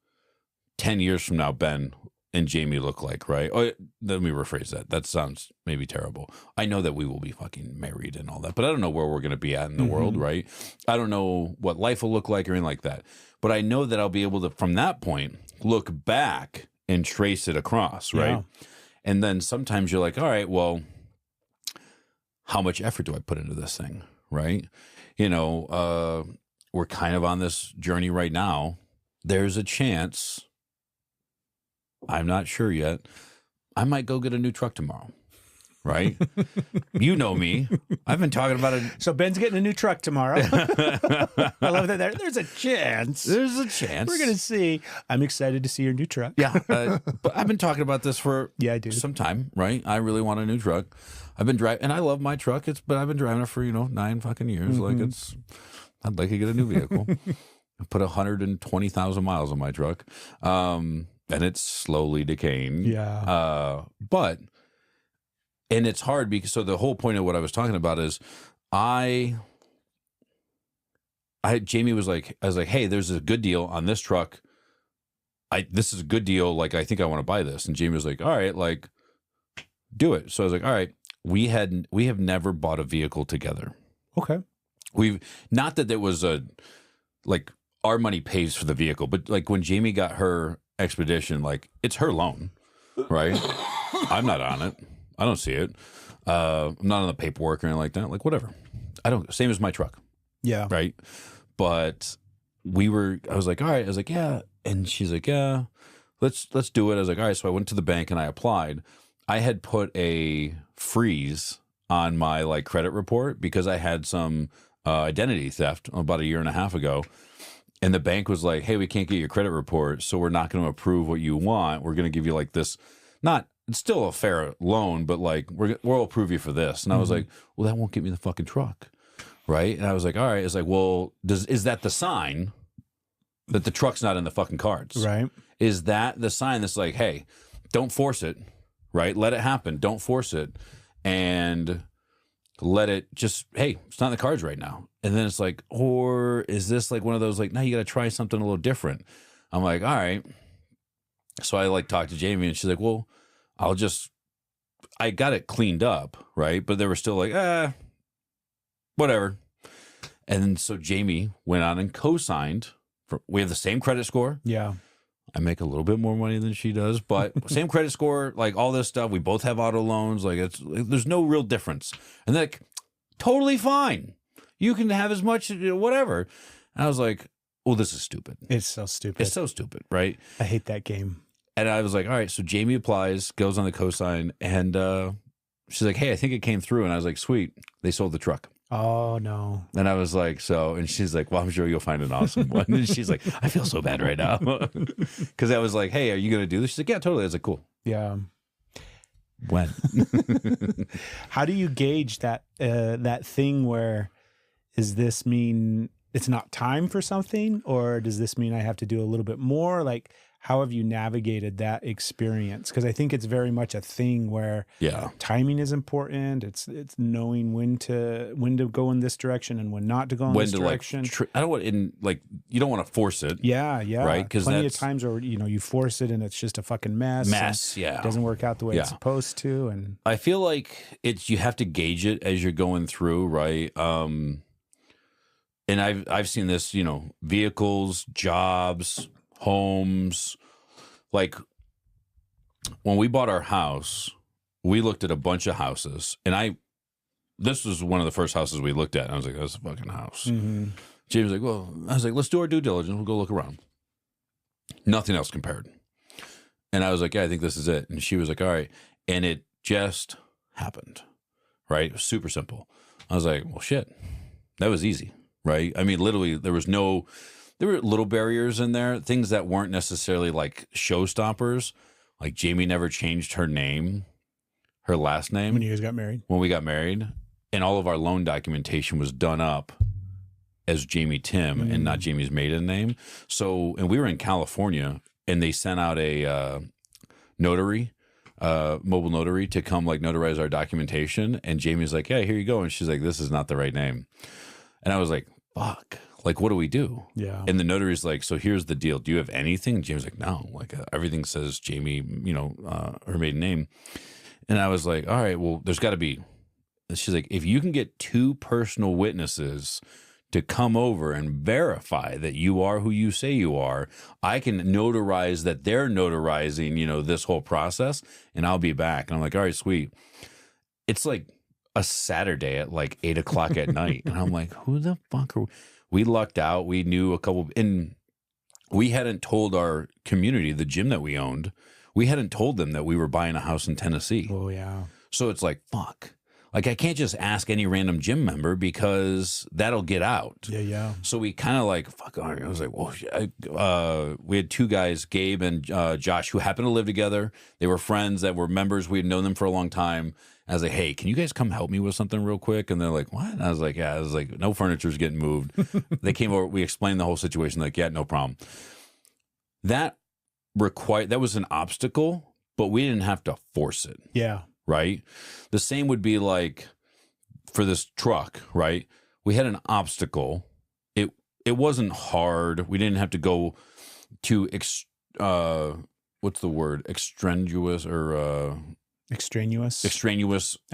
10 years from now Ben and Jamie look like, right? Oh, let me rephrase that. That sounds maybe terrible. I know that we will be fucking married and all that, but I don't know where we're going to be at in the world, right? I don't know what life will look like or anything like that. But I know that I'll be able to, from that point, look back and trace it across, right? Yeah. And then sometimes you're like, all right, well, how much effort do I put into this thing, right? We're kind of on this journey right now. There's a chance, I'm not sure yet, I might go get a new truck tomorrow, right? You know me. I've been talking about it. So Ben's getting a new truck tomorrow. I love that. There's a chance. There's a chance. We're going to see. I'm excited to see your new truck. Yeah. But I've been talking about this for some time, right? I really want a new truck. I've been driving, and I love my truck. But I've been driving it for, 9 fucking years. Mm-hmm. Like I'd like to get a new vehicle. I put 120,000 miles on my truck. And it's slowly decaying. Yeah. And it's hard because, so the whole point of what I was talking about is Jamie was like, I was like, hey, there's a good deal on this truck. This is a good deal. Like, I think I want to buy this. And Jamie was like, all right, like, do it. So I was like, all right, we have never bought a vehicle together. Okay. Not that there was like our money pays for the vehicle, but like when Jamie got her Expedition, like it's her loan, right? I'm not on it. I don't see it. I'm not on the paperwork or anything like that. Like whatever. Same as my truck. Yeah. Right. But I was like, all right. I was like, yeah. And she's like, yeah, let's do it. I was like, all right. So I went to the bank and I applied. I had put a freeze on my like credit report because I had some identity theft about a year and a half ago. And the bank was like, hey, we can't get your credit report, so we're not going to approve what you want. We're going to give you like this, it's still a fair loan, but like we'll approve you for this. And I was like, well, that won't get me the fucking truck. Right. And I was like, all right. It's like, well, is that the sign that the truck's not in the fucking cards? Right. Is that the sign that's like, hey, don't force it. Right. Let it happen. Don't force it. And let it just, hey, it's not in the cards right now. And then it's like, or is this like one of those like, no, you got to try something a little different. I'm like, all right. So I like talked to Jamie and she's like, well, I got it cleaned up. Right. But they were still like, whatever. And then so Jamie went on and co-signed. We have the same credit score. Yeah. I make a little bit more money than she does, but same credit score, like all this stuff. We both have auto loans. Like there's no real difference. And they're like, totally fine. You can have as much, whatever. And I was like, well, this is stupid. It's so stupid. It's so stupid, right? I hate that game. And I was like, all right. So Jamie applies, goes on the cosign, and she's like, hey, I think it came through. And I was like, sweet. They sold the truck. Oh, no. And I was like, so, and she's like, well, I'm sure you'll find an awesome one. And she's like, I feel so bad right now. Because I was like, hey, are you going to do this? She's like, yeah, totally. I was like, cool. Yeah. When? How do you gauge that thing where, does this mean it's not time for something? Or does this mean I have to do a little bit more? Like, how have you navigated that experience? Because I think it's very much a thing where timing is important. It's knowing when to go in this direction and when not to go in this direction. I don't want you don't want to force it. Yeah, right. Because plenty of times where you force it and it's just a fucking mess. Yeah, it doesn't work out the way it's supposed to. And I feel like you have to gauge it as you're going through, right? And I've seen this, vehicles, jobs, homes. Like when we bought our house, we looked at a bunch of houses, and this was one of the first houses we looked at. And I was like, that's a fucking house. Mm-hmm. James was like, well, I was like, let's do our due diligence. We'll go look around. Nothing else compared. And I was like, yeah, I think this is it. And she was like, all right. And it just happened, right? It was super simple. I was like, well, shit, that was easy, right? I mean, literally, there were little barriers in there, things that weren't necessarily like showstoppers. Like Jamie never changed her name, her last name. When you guys got married? When we got married. And all of our loan documentation was done up as Jamie Tim and not Jamie's maiden name. So, and we were in California and they sent out a notary, mobile notary to come like notarize our documentation. And Jamie's like, yeah, here you go. And she's like, this is not the right name. And I was like, fuck. Like, what do we do? Yeah. And the notary's like, so here's the deal. Do you have anything? And Jamie's like, no. Like, everything says Jamie, her maiden name. And I was like, all right, well, there's got to be. And she's like, if you can get 2 personal witnesses to come over and verify that you are who you say you are, I can notarize that they're notarizing, this whole process, and I'll be back. And I'm like, all right, sweet. It's like a Saturday at like 8 o'clock at night. And I'm like, who the fuck are we? We lucked out. We knew a couple, and we hadn't told our community, the gym that we owned, we hadn't told them that we were buying a house in Tennessee. Oh, yeah. So it's like, fuck. Like, I can't just ask any random gym member because that'll get out. Yeah. So we kind of like, fuck. I was like, well, we had 2 guys, Gabe and Josh, who happened to live together. They were friends that were members. We had known them for a long time. I was like, hey, can you guys come help me with something real quick? And they're like, what? And I was like, yeah. I was like, no furniture's getting moved. They came over. We explained the whole situation. Like, yeah, no problem. That was an obstacle, but we didn't have to force it. Yeah. Right? The same would be like for this truck, right? We had an obstacle. It wasn't hard. We didn't have to go to what's the word? Extraneous. I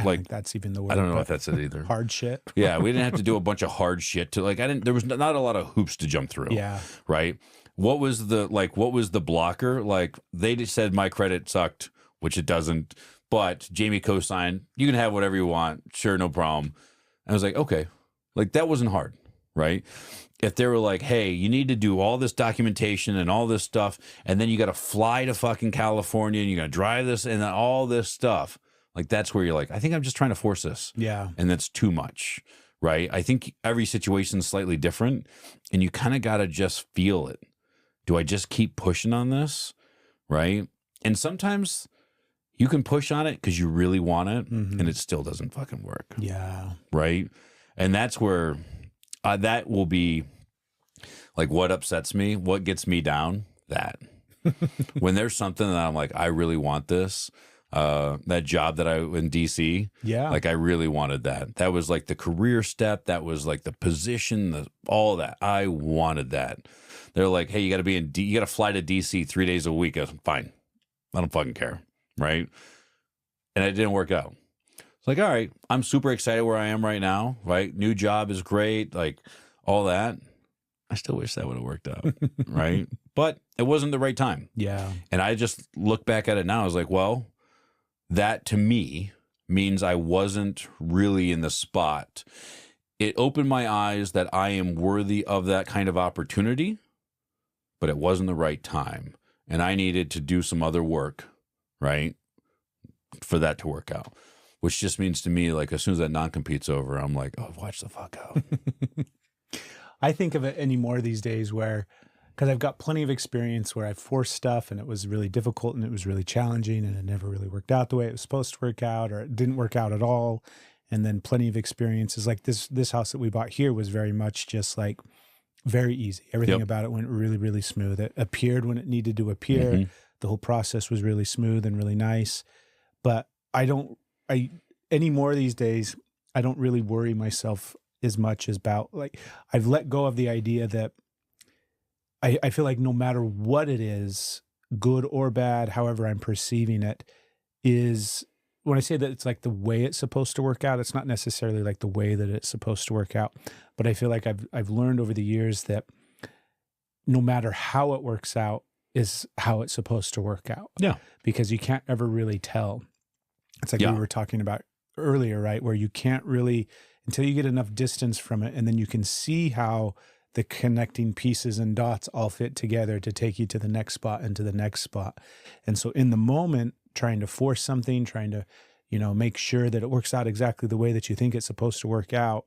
like think that's even the word. I don't know if that's it either. Hard shit. Yeah, we didn't have to do a bunch of hard shit to there was not a lot of hoops to jump through. Yeah. Right? What was the blocker? Like they just said my credit sucked, which it doesn't. But Jamie co-signed, you can have whatever you want. Sure, no problem. I was like, okay. Like, that wasn't hard, right? If they were like, hey, you need to do all this documentation and all this stuff, and then you got to fly to fucking California, and you got to drive this and all this stuff, like, that's where you're like, I think I'm just trying to force this. Yeah. And that's too much, right? I think every situation is slightly different, and you kind of got to just feel it. Do I just keep pushing on this, right? And sometimes you can push on it because you really want it, and it still doesn't fucking work. Yeah. Right? And that's where that will be like what upsets me, what gets me down, that. When there's something that I'm like, I really want this, that job that I in DC, like I really wanted that. That was like the career step. That was like the position, all that. I wanted that. They're like, hey, you got to you got to fly to DC 3 days a week. I was fine. I don't fucking care. Right. And it didn't work out. It's like, all right, I'm super excited where I am right now. Right. New job is great. Like all that. I still wish that would have worked out. Right. But it wasn't the right time. Yeah. And I just look back at it now. I was like, well, that to me means I wasn't really in the spot. It opened my eyes that I am worthy of that kind of opportunity, but it wasn't the right time. And I needed to do some other work, right, for that to work out, which just means to me, like, as soon as that non-compete's over, I'm like, oh, watch the fuck out. I think of it anymore these days where, because I've got plenty of experience where I've forced stuff and it was really difficult and it was really challenging and it never really worked out the way it was supposed to work out, or it didn't work out at all. And then plenty of experiences like this house that we bought here was very much just like very easy. Everything about it went really, really smooth. It appeared when it needed to appear. The whole process was really smooth and really nice. But anymore these days, I don't really worry myself as much as about, like, I've let go of the idea that I feel like no matter what it is, good or bad, however I'm perceiving it, is, when I say that it's like the way it's supposed to work out, it's not necessarily like the way that it's supposed to work out. But I feel like I've learned over the years that no matter how it works out is how it's supposed to work out. Yeah. Because you can't ever really tell. It's like we were talking about earlier, right? Where you can't really, until you get enough distance from it, and then you can see how the connecting pieces and dots all fit together to take you to the next spot and to the next spot. And so in the moment, trying to force something, trying to, make sure that it works out exactly the way that you think it's supposed to work out,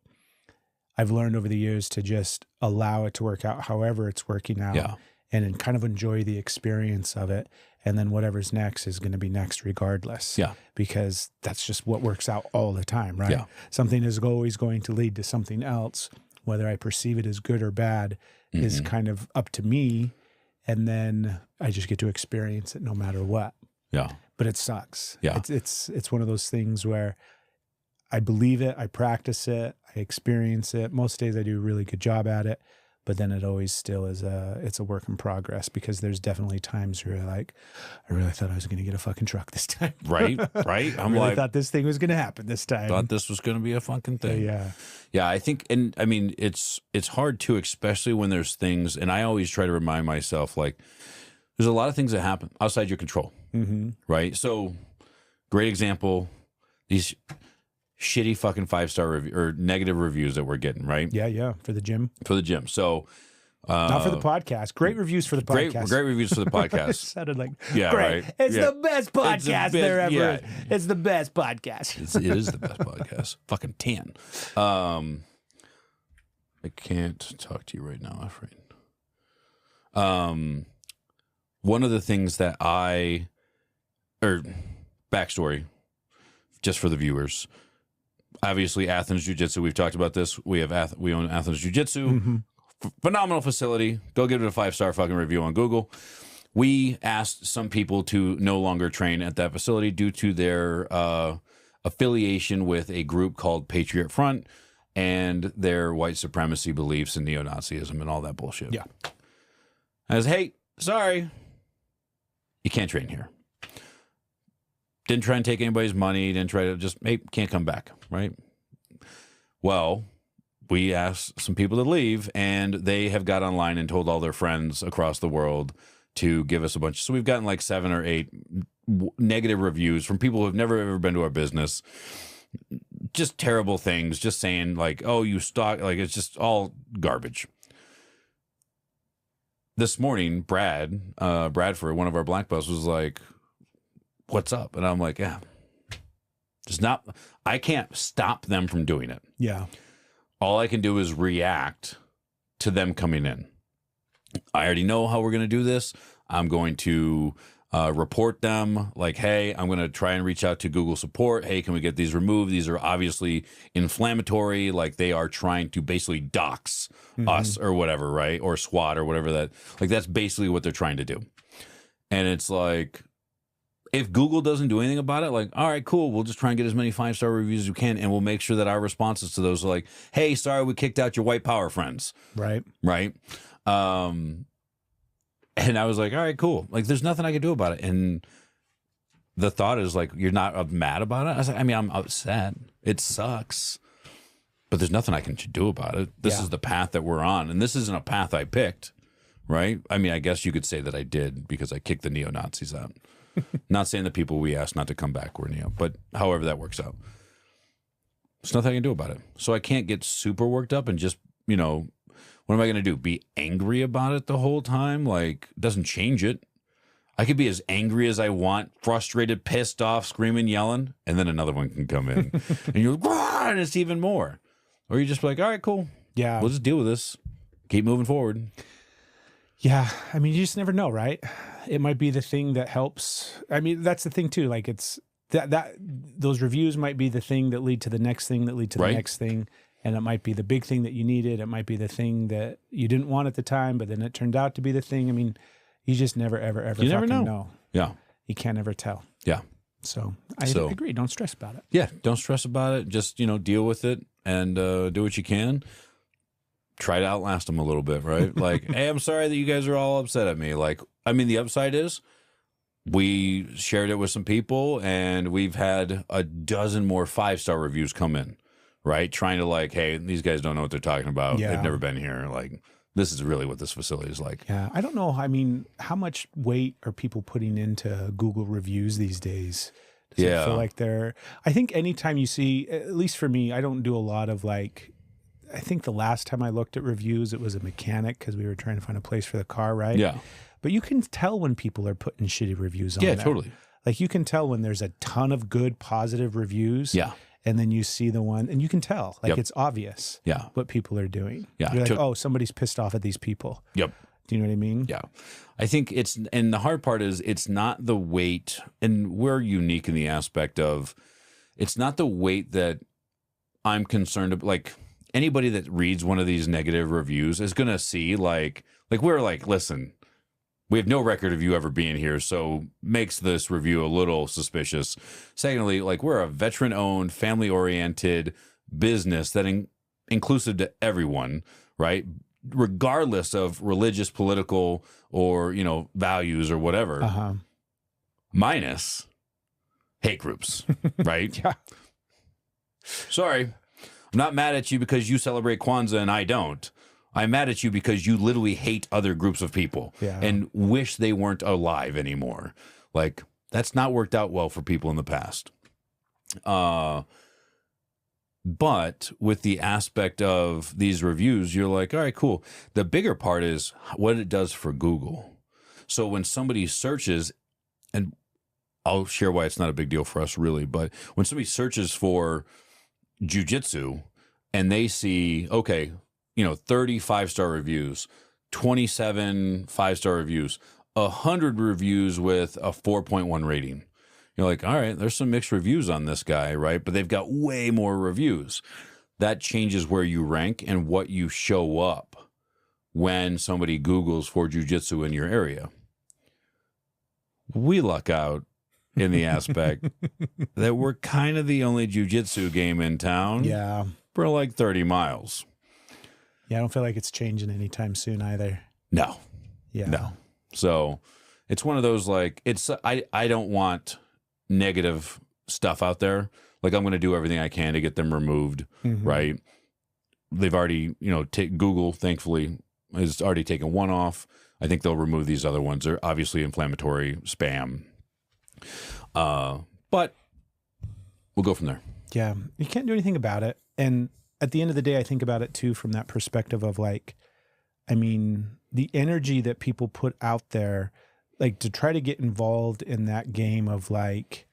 I've learned over the years to just allow it to work out however it's working out, and then kind of enjoy the experience of it. And then whatever's next is going to be next regardless. Yeah. Because that's just what works out all the time, right? Yeah. Something is always going to lead to something else. Whether I perceive it as good or bad is kind of up to me. And then I just get to experience it no matter what. Yeah. But it sucks. Yeah. It's one of those things where I believe it, I practice it, I experience it. Most days I do a really good job at it, but then it always still is it's a work in progress, because there's definitely times where you're like, I really thought I was going to get a fucking truck this time. Right. I really thought this thing was going to happen this time. Thought this was going to be a fucking thing. Yeah. I think, and I mean, it's hard too, especially when there's things, and I always try to remind myself, like, there's a lot of things that happen outside your control. Right. So great example, these shitty fucking 5-star review or negative reviews that we're getting, right? Yeah. For the gym. So not for the podcast. Great reviews for the podcast. Great reviews for the podcast. It sounded like, great. Right. It's the best podcast there ever is. It's the best podcast. It is the best podcast. Fucking 10. I can't talk to you right now, afraid. One of the things that backstory, just for the viewers, obviously Athens Jiu-Jitsu, we've talked about this. We own Athens Jiu-Jitsu. Phenomenal facility. Go give it a 5-star fucking review on Google. We asked some people to no longer train at that facility due to their affiliation with a group called Patriot Front and their white supremacy beliefs and neo-Nazism and all that bullshit. Yeah. I was, hey, sorry, you can't train here. Didn't try and take anybody's money. Didn't try to just, hey, can't come back, right? Well, we asked some people to leave, and they have got online and told all their friends across the world to give us a bunch. So we've gotten like 7 or 8 negative reviews from people who have never ever been to our business. Just terrible things, just saying like, oh, you stalk, like it's just all garbage. This morning, Bradford, one of our black belts, was like, what's up? And I'm like, yeah, I can't stop them from doing it. Yeah. all I can do is react to them coming in. I already know how we're going to do this. I'm going to report them like, hey, I'm going to try and reach out to Google support. Hey, can we get these removed? These are obviously inflammatory. Like they are trying to basically dox us or whatever, right? Or SWAT or whatever that, like that's basically what they're trying to do. And it's like, if Google doesn't do anything about it, like, all right, cool, we'll just try and get as many 5-star reviews as we can, and we'll make sure that our responses to those are like, hey, sorry, we kicked out your white power friends. Right. Right. And I was like, all right, cool. Like, there's nothing I can do about it. And the thought is like, you're not mad about it? I was like, I mean, I'm upset. It sucks. But there's nothing I can do about it. This is the path that we're on. And this isn't a path I picked, right? I mean, I guess you could say that I did because I kicked the neo-Nazis out. Not saying the people we asked not to come back were neo, but however that works out. There's nothing I can do about it. So I can't get super worked up and just, you know, what am I going to do? Be angry about it the whole time? Like, it doesn't change it. I could be as angry as I want, frustrated, pissed off, screaming, yelling, and then another one can come in. And you're like, "Wah!" And it's even more. Or you're just like, all right, cool. Yeah. We'll just deal with this. Keep moving forward. Yeah. I mean, you just never know, right? It might be the thing that helps. I mean, that's the thing too. Like it's that those reviews might be the thing that lead to the next thing that lead to the next thing. And it might be the big thing that you needed. It might be the thing that you didn't want at the time, but then it turned out to be the thing. I mean, you just never, ever you never fucking know. Yeah. You can't ever tell. Yeah. So I agree. Don't stress about it. Yeah. Don't stress about it. Just, you know, deal with it and do what you can. Try to outlast them a little bit, right? Like, hey, I'm sorry that you guys are all upset at me. Like, I mean, the upside is we shared it with some people and we've had a dozen more 5-star reviews come in. Right? Trying to like, hey, these guys don't know what they're talking about. Yeah. They've never been here. Like, this is really what this facility is like. Yeah. I don't know. I mean, how much weight are people putting into Google reviews these days? Does it feel like I think anytime you see, at least for me, I don't do a lot of like, I think the last time I looked at reviews, it was a mechanic because we were trying to find a place for the car, right? Yeah. But you can tell when people are putting shitty reviews on there. Yeah, totally. Like you can tell when there's a ton of good, positive reviews. Yeah. And then you see the one, and you can tell, like it's obvious what people are doing. Yeah. You're like, oh, somebody's pissed off at these people. Yep. Do you know what I mean? Yeah. I think and the hard part is it's not the weight, and we're unique in the aspect of, it's not the weight that I'm concerned about. Like anybody that reads one of these negative reviews is going to see like we're like, listen, we have no record of you ever being here, so makes this review a little suspicious. Secondly, like we're a veteran-owned, family-oriented business that inclusive to everyone, right? Regardless of religious, political, or you know values or whatever. Minus hate groups, right? Yeah. Sorry, I'm not mad at you because you celebrate Kwanzaa and I don't. I'm mad at you because you literally hate other groups of people and wish they weren't alive anymore. Like, that's not worked out well for people in the past. But with the aspect of these reviews, you're like, all right, cool. The bigger part is what it does for Google. So when somebody searches, and I'll share why it's not a big deal for us really, but when somebody searches for jujitsu and they see, okay, you know, 30 5-star reviews, 27 5-star reviews, 100 reviews with a 4.1 rating. You're like, all right, there's some mixed reviews on this guy, right? But they've got way more reviews. That changes where you rank and what you show up when somebody Googles for jiu-jitsu in your area. We luck out in the aspect that we're kind of the only jiu-jitsu game in town. Yeah. For like 30 miles. Yeah, I don't feel like it's changing anytime soon either. No. Yeah. No. So it's one of those like, I don't want negative stuff out there. Like I'm going to do everything I can to get them removed, right? They've already, you know, Google, thankfully, has already taken one off. I think they'll remove these other ones. They're obviously inflammatory spam. But we'll go from there. Yeah. You can't do anything about it. And at the end of the day, I think about it too from that perspective of like, I mean, the energy that people put out there, like to try to get involved in that game of like,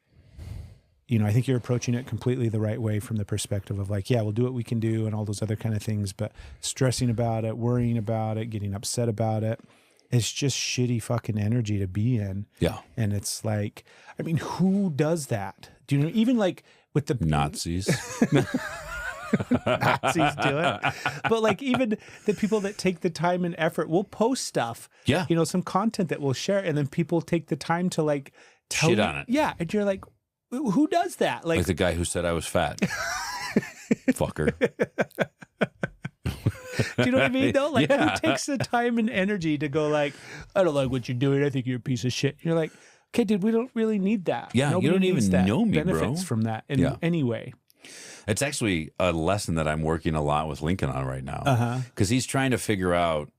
I think you're approaching it completely the right way from the perspective of like, yeah, we'll do what we can do and all those other kind of things, but stressing about it, worrying about it, getting upset about it, it's just shitty fucking energy to be in. Yeah. And it's like, I mean, who does that? Do you know, even like with the Nazis. Nazis do it. But like even the people that take the time and effort will post stuff. Yeah. Some content that we'll share, and then people take the time to like tell shit you, on it. Yeah. And you're like, who does that? Like the guy who said I was fat. Fucker. Do you know what I mean though? Like Yeah. who takes the time and energy to go like, I don't like what you're doing. I think you're a piece of shit. You're like, okay, dude, we don't really need that. Yeah, Nobody you don't needs even that. know me, benefits bro. from that in any way. It's actually a lesson that I'm working a lot with Lincoln on right now. Because he's trying to figure out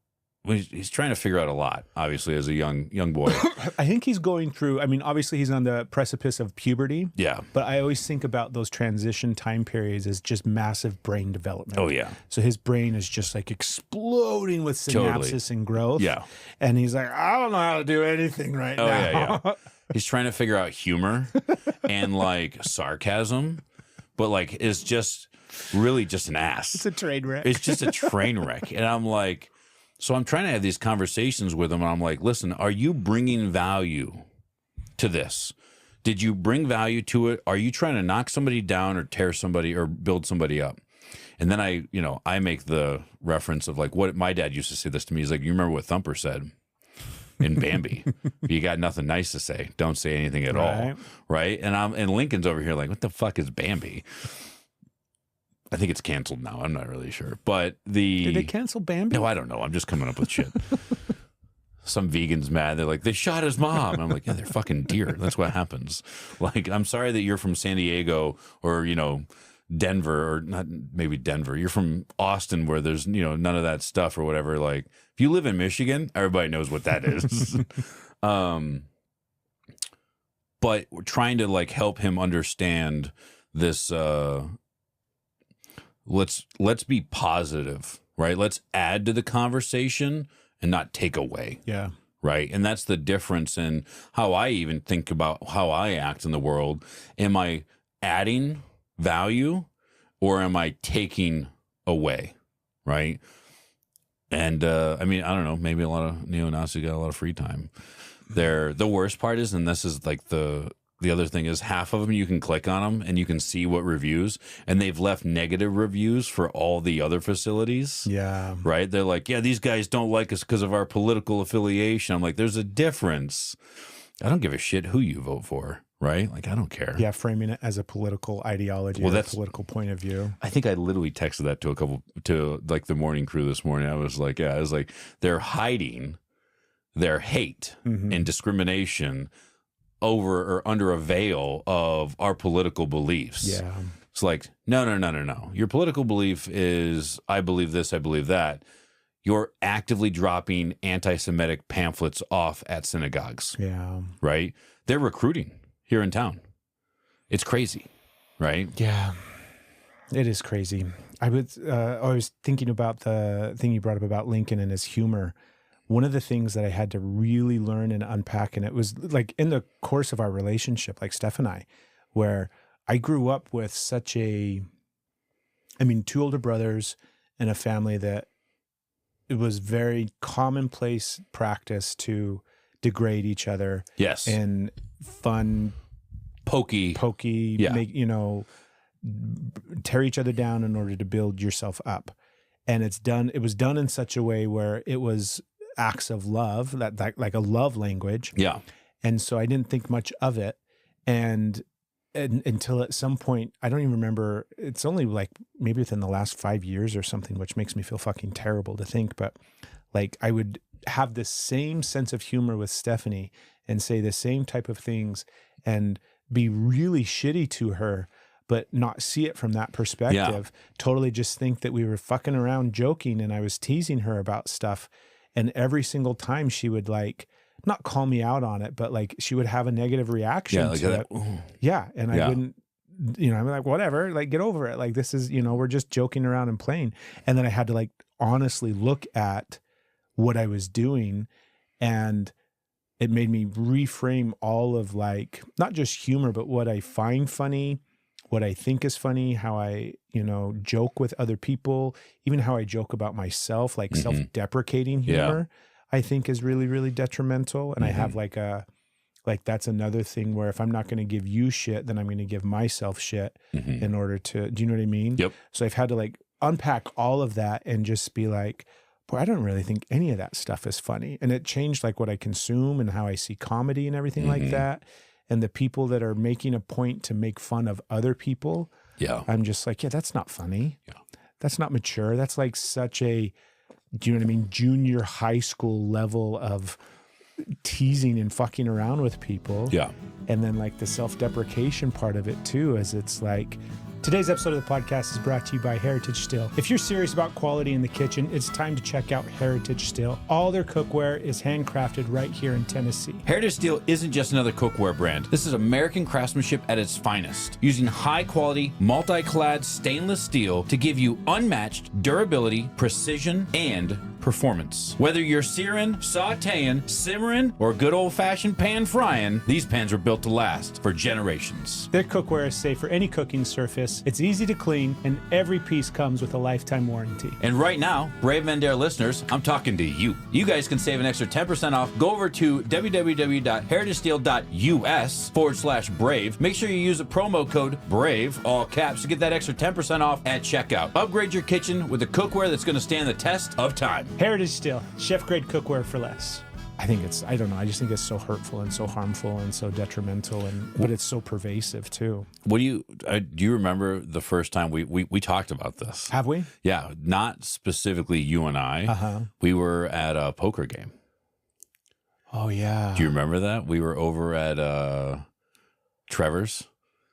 a lot, obviously, as a young boy. I think he's going through, I mean, obviously he's on the precipice of puberty. Yeah. But I always think about those transition time periods as just massive brain development. Oh, yeah. So his brain is just like exploding with synapses and growth. Yeah. And he's like, I don't know how to do anything right now. Yeah. He's trying to figure out humor and like sarcasm, but like it's just really just an ass. It's a train wreck. It's just a train wreck. And I'm like, so I'm trying to have these conversations with him, and I'm like, listen, are you bringing value to this? Did you bring value to it? Are you trying to knock somebody down or tear somebody or build somebody up? And then I make the reference of like what my dad used to say this to me. He's like, you remember what Thumper said in Bambi? You got nothing nice to say. Don't say anything at all. Right. And Lincoln's over here like, what the fuck is Bambi? I think it's canceled now. I'm not really sure. But did they cancel Bambi? No, I don't know. I'm just coming up with shit. Some vegans mad. They're like, they shot his mom. And I'm like, yeah, they're fucking deer. That's what happens. Like, I'm sorry that you're from San Diego or, Denver, or not maybe Denver. You're from Austin where there's, none of that stuff or whatever. Like, if you live in Michigan, everybody knows what that is. But we're trying to like help him understand this, let's be positive, right? Let's add to the conversation and not take away. Yeah. Right. And that's the difference in how I even think about how I act in the world. Am I adding value or am I taking away? Right. And I mean, I don't know, maybe a lot of neo-Nazis got a lot of free time. The worst part is, and this is like the other thing is, half of them you can click on them and you can see what reviews, and they've left negative reviews for all the other facilities. Yeah. Right. They're like, yeah, these guys don't like us because of our political affiliation. I'm like, there's a difference. I don't give a shit who you vote for. Right. Like, I don't care. Yeah. Framing it as a political ideology, or a political point of view. I think I literally texted that to like the morning crew this morning. I was like, they're hiding their hate and discrimination over or under a veil of our political beliefs. Yeah. It's like, no. Your political belief is, I believe this, I believe that. You're actively dropping anti-Semitic pamphlets off at synagogues. Yeah. Right? They're recruiting here in town. It's crazy. Right? Yeah. It is crazy. I was thinking about the thing you brought up about Lincoln and his humor. One of the things that I had to really learn and unpack, and it was like in the course of our relationship, like Steph and I, where I grew up with two older brothers and a family that it was very commonplace practice to degrade each other. Yes. And fun, pokey, yeah. Tear each other down in order to build yourself up. And it was done in such a way where it was acts of love, that like a love language. Yeah. And so I didn't think much of it. And until at some point, I don't even remember, it's only like maybe within the last 5 years or something, which makes me feel fucking terrible to think, but like I would have this same sense of humor with Stephanie and say the same type of things and be really shitty to her, but not see it from that perspective. Yeah. Totally just think that we were fucking around joking and I was teasing her about stuff. And every single time she would like, not call me out on it, but like she would have a negative reaction to it. Yeah. And I wouldn't, I'm like, whatever, like get over it. Like this is, we're just joking around and playing. And then I had to like honestly look at what I was doing. And it made me reframe all of like, not just humor, but what I find funny, what I think is funny, how I, joke with other people, even how I joke about myself, like self-deprecating humor, I think is really, really detrimental. And I have that's another thing where if I'm not going to give you shit, then I'm going to give myself shit in order to, do you know what I mean? Yep. So I've had to like unpack all of that and just be like, boy, I don't really think any of that stuff is funny. And it changed like what I consume and how I see comedy and everything like that. And the people that are making a point to make fun of other people, I'm just like, that's not funny. Yeah. That's not mature. That's like such a, do you know what I mean? Junior high school level of teasing and fucking around with people. Yeah. And then like the self-deprecation part of it too, is it's like, today's episode of the podcast is brought to you by Heritage Still. If you're serious about quality in the kitchen, it's time to check out Heritage Still. All their cookware is handcrafted right here in Tennessee. Heritage Still isn't just another cookware brand. This is American craftsmanship at its finest, using high-quality, multi-clad stainless steel to give you unmatched durability, precision, and performance. Whether you're searing, sauteing, simmering, or good old-fashioned pan frying, these pans are built to last for generations. Their cookware is safe for any cooking surface. It's easy to clean, and every piece comes with a lifetime warranty. And right now, Brave Men Dare listeners, I'm talking to you. You guys can save an extra 10% off. Go over to www.heritagesteel.us/brave. Make sure you use the promo code BRAVE, all caps, to get that extra 10% off at checkout. Upgrade your kitchen with a cookware that's going to stand the test of time. Heritage Still, chef-grade cookware for less. I think it's, I don't know, I just think it's so hurtful and so harmful and so detrimental, but it's so pervasive too. What do you remember the first time we talked about this? Have we? Yeah, not specifically you and I. We were at a poker game. Oh, yeah. Do you remember that? We were over at Trevor's.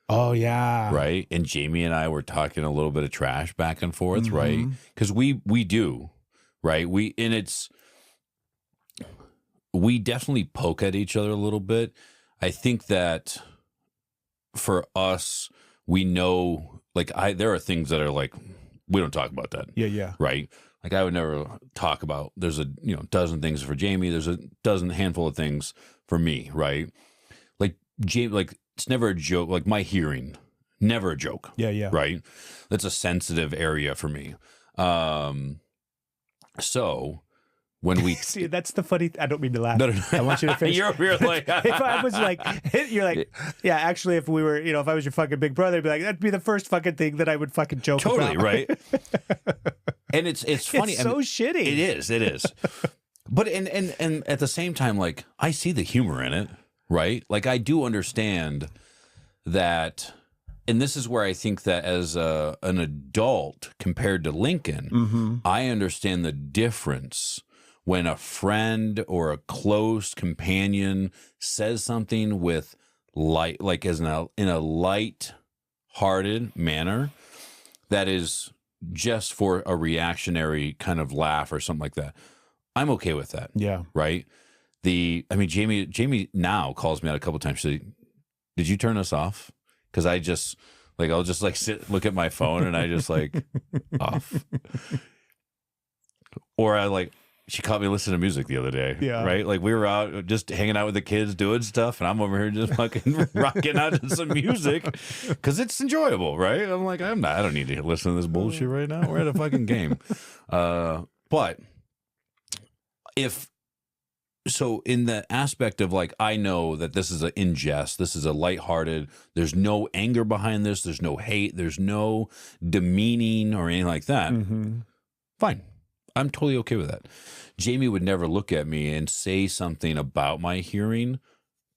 Oh, yeah. Right? And Jamie and I were talking a little bit of trash back and forth, right? Because we do, right? We definitely poke at each other a little bit. I think that for us, we know, like, there are things that are like, we don't talk about that. Yeah. Right? Like, I would never talk about, there's a dozen things for Jamie. There's a handful of things for me, right? Like, Jamie, like, it's never a joke. Like, my hearing, never a joke. Yeah. Right? That's a sensitive area for me. So when we see, that's the funny. I don't mean to laugh. No. I want you to finish. You're like, if I was like, you're like, yeah. Actually, if we were, if I was your fucking big brother, I'd be like, that'd be the first fucking thing that I would fucking joke totally about. Right. And it's funny. It's so shitty. It is. But and at the same time, like, I see the humor in it, right? Like, I do understand that. And this is where I think that as an adult compared to Lincoln, I understand the difference when a friend or a close companion says something with light, like in a light-hearted manner that is just for a reactionary kind of laugh or something like that. I'm okay with that. Yeah. Right? Jamie now calls me out a couple times. She's like, did you turn us off? Because I just, like, I'll just, like, look at my phone and I just, like, off. Or she caught me listening to music the other day. Yeah. Right? Like, we were out just hanging out with the kids doing stuff, and I'm over here just fucking rocking out to some music because it's enjoyable, right? I'm like, I don't need to listen to this bullshit right now. We're at a fucking game. But so in the aspect of, like, I know that this is an ingest, this is a lighthearted, there's no anger behind this, there's no hate, there's no demeaning or anything like that. Fine. I'm totally okay with that. Jamie would never look at me and say something about my hearing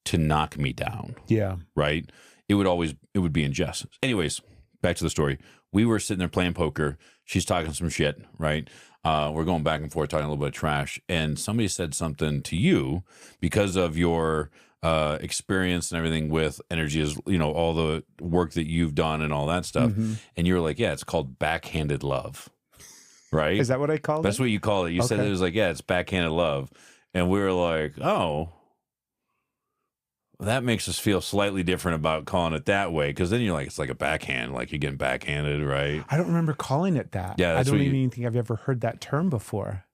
to knock me down. Yeah. Right? It would be in jest. Anyways, back to the story. We were sitting there playing poker. She's talking some shit, right? We're going back and forth, talking a little bit of trash. And somebody said something to you because of your experience and everything with energy, is, all the work that you've done and all that stuff. And you were like, yeah, it's called backhanded love. Right? Is that what I called it? That's what you call it. You said it was like, yeah, it's backhanded love. And we were like, oh, that makes us feel slightly different about calling it that way. Because then you're like, it's like a backhand, like you're getting backhanded, right? I don't remember calling it that. Yeah, I don't even think I've ever heard that term before.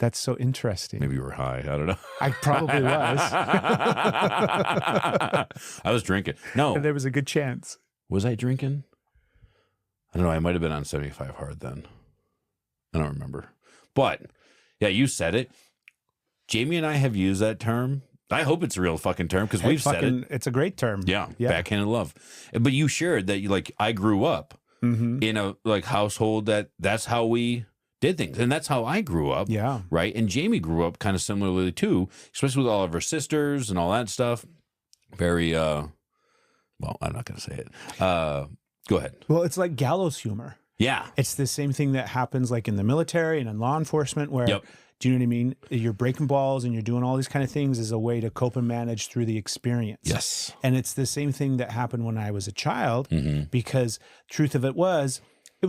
That's so interesting. Maybe you were high. I don't know. I probably was. I was drinking. No. And there was a good chance. Was I drinking? I don't know. I might have been on 75 hard then. I don't remember. But, yeah, you said it. Jamie and I have used that term. I hope it's a real fucking term because we've said it. It's a great term. Yeah, backhanded love. But you shared that, I grew up in a household that's how we did things. And that's how I grew up. Yeah. Right? And Jamie grew up kind of similarly too, especially with all of her sisters and all that stuff. Very, well, I'm not going to say it. Go ahead. Well, it's like gallows humor. Yeah. It's the same thing that happens like in the military and in law enforcement where, Yep. do you know what I mean? You're breaking balls and you're doing all these kind of things as a way to cope and manage through the experience. Yes. And it's the same thing that happened when I was a child because truth of it was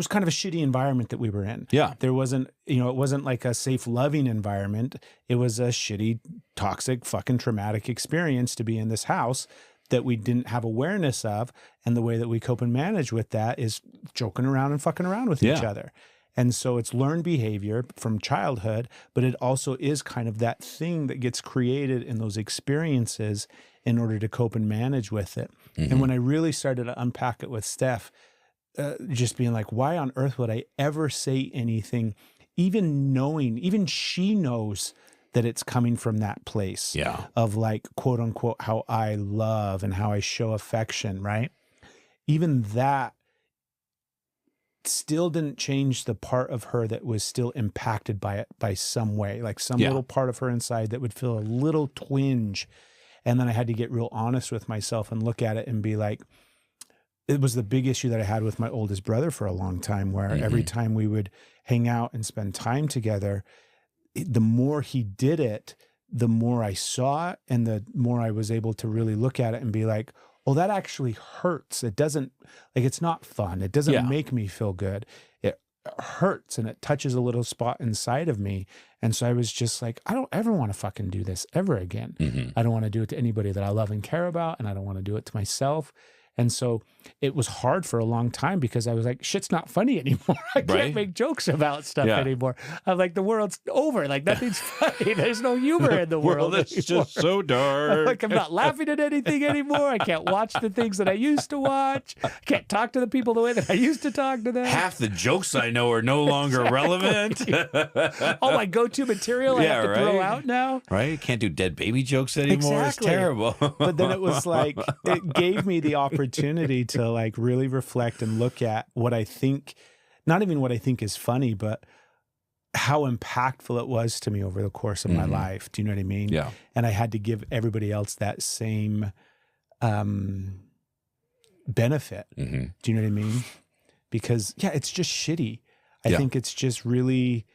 kind of a shitty environment that we were in. Yeah. There wasn't, it wasn't like a safe, loving environment. It was a shitty, toxic, fucking traumatic experience to be in this house that we didn't have awareness of. And the way that we cope and manage with that is joking around and fucking around with each other. And so it's learned behavior from childhood, but it also is kind of that thing that gets created in those experiences in order to cope and manage with it. And when I really started to unpack it with Steph, just being like, why on earth would I ever say anything, even she knows that it's coming from that place of like, quote unquote, how I love and how I show affection, right? Even that still didn't change the part of her that was still impacted by it by some way, like some little part of her inside that would feel a little twinge. And then I had to get real honest with myself and look at it and be like, it was the big issue that I had with my oldest brother for a long time, where every time we would hang out and spend time together, the more he did it, the more I saw it and the more I was able to really look at it and be like, oh, that actually hurts. It doesn't, like, it's not fun. It doesn't make me feel good. It hurts and it touches a little spot inside of me. And so I was just like, I don't ever want to fucking do this ever again. I don't want to do it to anybody that I love and care about. And I don't want to do it to myself. And so it was hard for a long time because I was like, shit's not funny anymore. I can't make jokes about stuff anymore. I'm like, the world's over. Like, nothing's funny. There's no humor in the world. It's just so dark. Like, I'm not laughing at anything anymore. I can't watch the things that I used to watch. I can't talk to the people the way that I used to talk to them. Half the jokes I know are no longer relevant. All my go-to material I have to throw out now. Right? Can't do dead baby jokes anymore. It's terrible. But then it was like, it gave me the opportunity to like really reflect and look at what I think, not even what I think is funny, but how impactful it was to me over the course of my life. Do you know what I mean? Yeah. And I had to give everybody else that same benefit. Do you know what I mean? Because it's just shitty. I think it's just really,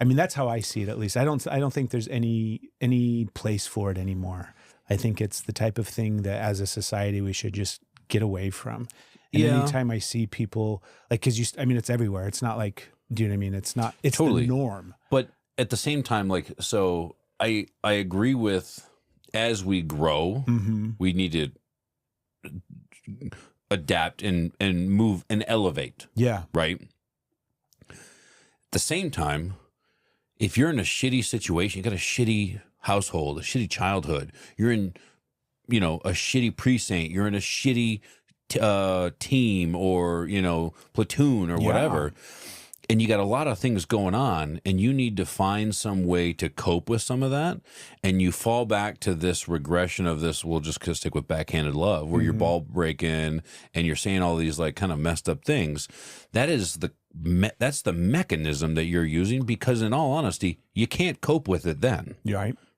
I mean, that's how I see it, at least. I don't think there's any place for it anymore. I think it's the type of thing that as a society we should just get away from. And anytime I see people, like, because it's everywhere. It's not like, do you know what I mean? It's not, it's totally the norm. But at the same time, like, so I agree with, as we grow, we need to adapt and move and elevate. Yeah. Right? At the same time, if you're in a shitty situation, you got a shitty household, a shitty childhood, you're in, a shitty precinct, you're in a shitty team or, platoon or whatever, and you got a lot of things going on, and you need to find some way to cope with some of that, and you fall back to this regression of this, we'll just stick with backhanded love, where you're ball breaking and you're saying all these like kind of messed up things. That's the mechanism that you're using, because in all honesty, you can't cope with it then.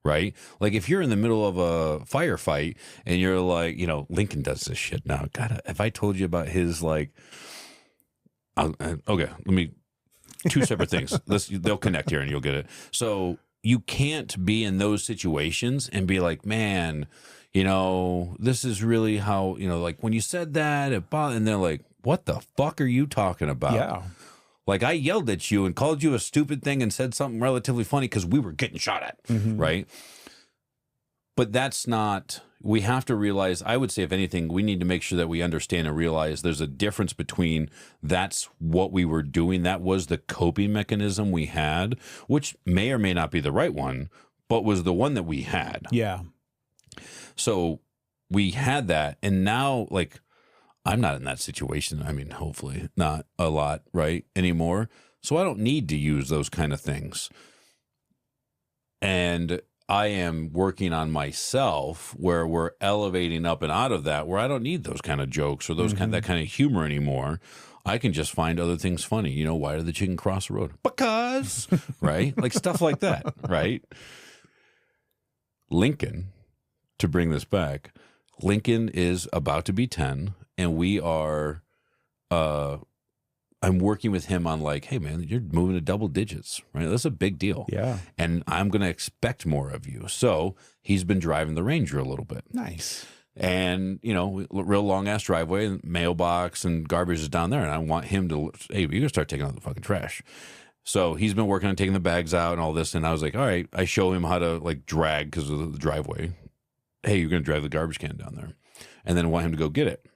Right? Like, if you're in the middle of a firefight and you're like, Lincoln does this shit now. God, if I told you about his, like, okay, let me, two separate things. They'll connect here and you'll get it. So you can't be in those situations and be like, man, this is really how, like when you said that, and they're like, what the fuck are you talking about? Yeah. Like, I yelled at you and called you a stupid thing and said something relatively funny because we were getting shot at, right? But that's not we have to realize, I would say, if anything, we need to make sure that we understand and realize there's a difference between that's what we were doing. That was the coping mechanism we had, which may or may not be the right one, but was the one that we had. Yeah. So we had that. And now, like, I'm not in that situation. I mean, hopefully not a lot, right, anymore. So I don't need to use those kind of things. And I am working on myself where we're elevating up and out of that, where I don't need those kind of jokes or those that kind of humor anymore. I can just find other things funny. You know, why did the chicken cross the road? Because, right? Like stuff like that, right? Lincoln, to bring this back, Lincoln is about to be 10, and we are, I'm working with him on like, hey man, you're moving to double digits, right? That's a big deal. Yeah. And I'm going to expect more of you. So he's been driving the Ranger a little bit. Nice. And, you know, real long ass driveway and mailbox and garbage is down there. And I want him to, hey, you're going to start taking out the fucking trash. So he's been working on taking the bags out and all this. And I was like, all right, I show him how to like drag because of the driveway. Hey, you're going to drive the garbage can down there. And then I want him to go get it.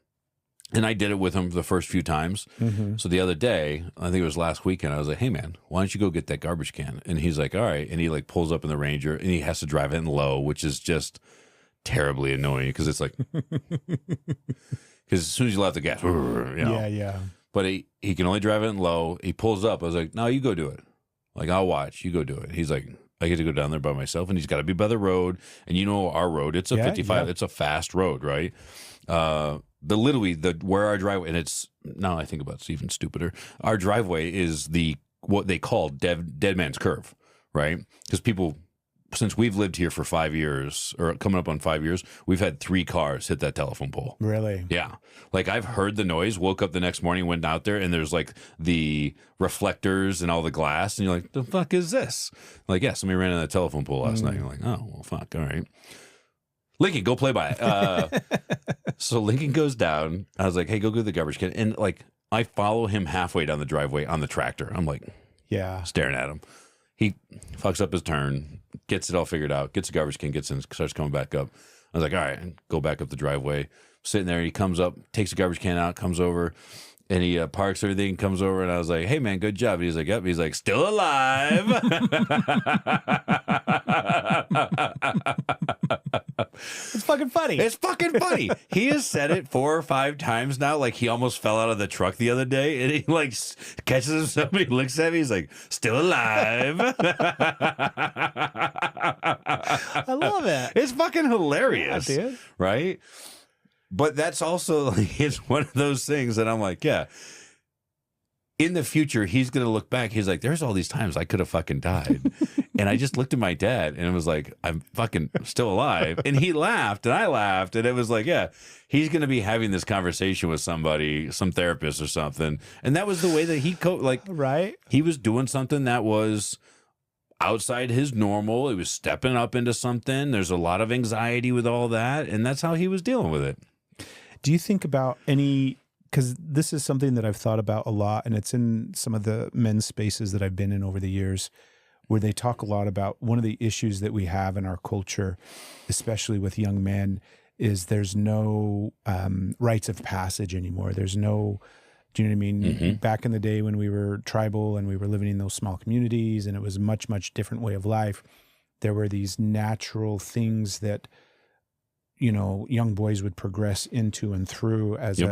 And I did it with him the first few times. So the other day, I think it was last weekend, I was like, hey, man, why don't you go get that garbage can? And he's like, all right. And he like pulls up in the Ranger and he has to drive it in low, which is just terribly annoying because it's like, because as soon as you let the gas, you know. Yeah. But he can only drive it in low. He pulls up. I was like, no, you go do it. Like, I'll watch. You go do it. He's like, I get to go down there by myself. And he's got to be by the road. And you know our road. It's a 55. Yeah. It's a fast road, right? Where our driveway, and it's, now I think about it's even stupider. Our driveway is what they call dead man's curve, right? Because people, since we've lived here for 5 years, or coming up on 5 years, we've had 3 cars hit that telephone pole. Really? Yeah. Like I've heard the noise, woke up the next morning, went out there, and there's like the reflectors and all the glass, and you're like, the fuck is this? Like, yeah, somebody ran on that telephone pole last night. You're like, oh, well, fuck, all right. Lincoln, go play by it. So Lincoln goes down. I was like, hey, go get the garbage can. And like, I follow him halfway down the driveway on the tractor. I'm like, yeah, staring at him. He fucks up his turn, gets it all figured out, gets the garbage can, gets in, starts coming back up. I was like, all right, go back up the driveway. Sitting there, he comes up, takes the garbage can out, comes over, and he parks everything, comes over, and I was like, hey, man, good job. And he's like, yep. He's like, still alive. It's fucking funny. It's fucking funny. He has said it 4 or 5 times now. Like, he almost fell out of the truck the other day, and he, like, catches himself, he looks at me, he's like, still alive. I love it. It's fucking hilarious. Yeah, dude. Right? But that's also, like, it's one of those things that I'm like, yeah. In the future, he's going to look back. He's like, there's all these times I could have fucking died. And I just looked at my dad and it was like, I'm fucking still alive. And he laughed and I laughed. And it was like, yeah, he's going to be having this conversation with somebody, some therapist or something. And that was the way that he right. He was doing something that was outside his normal. He was stepping up into something. There's a lot of anxiety with all that. And that's how he was dealing with it. Do you think about because this is something that I've thought about a lot, and it's in some of the men's spaces that I've been in over the years, where they talk a lot about one of the issues that we have in our culture, especially with young men, is there's no rites of passage anymore. There's no, do you know what I mean? Mm-hmm. Back in the day when we were tribal and we were living in those small communities and it was a much, much different way of life, there were these natural things that, you know, young boys would progress into and through as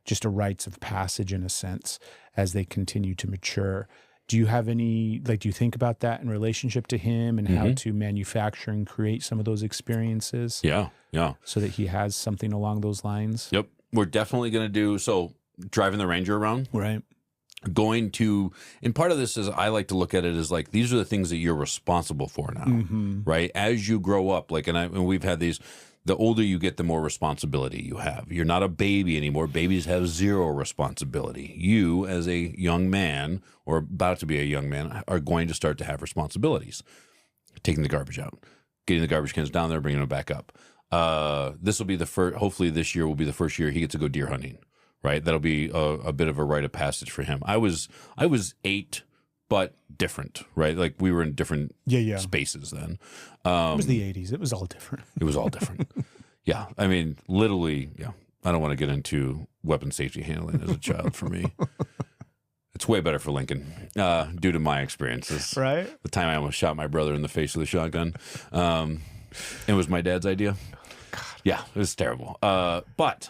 just a rites of passage in a sense as they continue to mature. Do you have any, do you think about that in relationship to him and how to manufacture and create some of those experiences? Yeah. So that he has something along those lines? Yep. We're definitely going to do, so driving the Ranger around. Right. And part of this is I like to look at it as like, these are the things that you're responsible for now, right? As you grow up, and we've had these, the older you get, the more responsibility you have. You're not a baby anymore. Babies have 0 responsibility. You, as a young man or about to be a young man, are going to start to have responsibilities. Taking the garbage out, getting the garbage cans down there, bringing them back up. This will be the first, hopefully this year will be the first year he gets to go deer hunting, right? That'll be a bit of a rite of passage for him. I was 8, but different, right? Like we were in different spaces then. It was the 80s. It was all different. It was all different. Yeah. I mean, literally, yeah. I don't want to get into weapon safety handling as a child for me. It's way better for Lincoln, due to my experiences. Right. The time I almost shot my brother in the face with a shotgun. It was my dad's idea. God. Yeah, it was terrible. But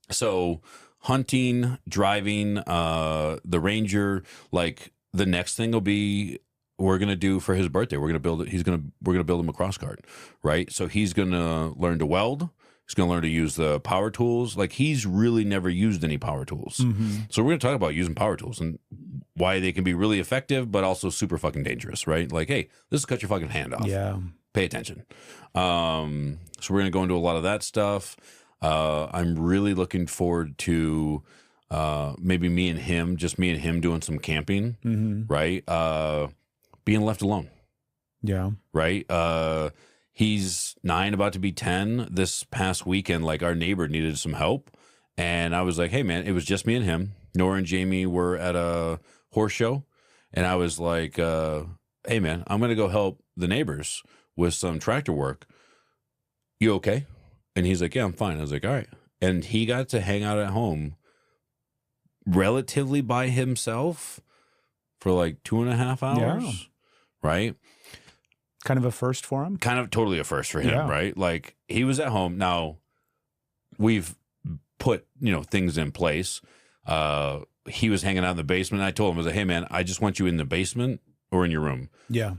so hunting, driving, the Ranger, like the next thing will be we're gonna do for his birthday. We're gonna build him a cross cart, right? So he's gonna learn to weld. He's going to learn to use the power tools. Like, he's really never used any power tools. Mm-hmm. So we're going to talk about using power tools and why they can be really effective, but also super fucking dangerous, right? Like, hey, this is cut your fucking hand off. Yeah. Pay attention. So we're going to go into a lot of that stuff. I'm really looking forward to maybe me and him doing some camping, Mm-hmm. right? Being left alone. Yeah. Right? He's 9, about to be 10. This past weekend, like, our neighbor needed some help. And I was like, hey, man, it was just me and him. Nora and Jamie were at a horse show. And I was like, hey, man, I'm going to go help the neighbors with some tractor work. You okay? And he's like, yeah, I'm fine. I was like, all right. And he got to hang out at home relatively by himself for like 2.5 hours. Yeah. Right? Kind of a first for him. Kind of totally a first for him, Yeah. right? Like, he was at home. Now, we've put, things in place. He was hanging out in the basement. I told him, I was like, hey, man, I just want you in the basement or in your room. Yeah.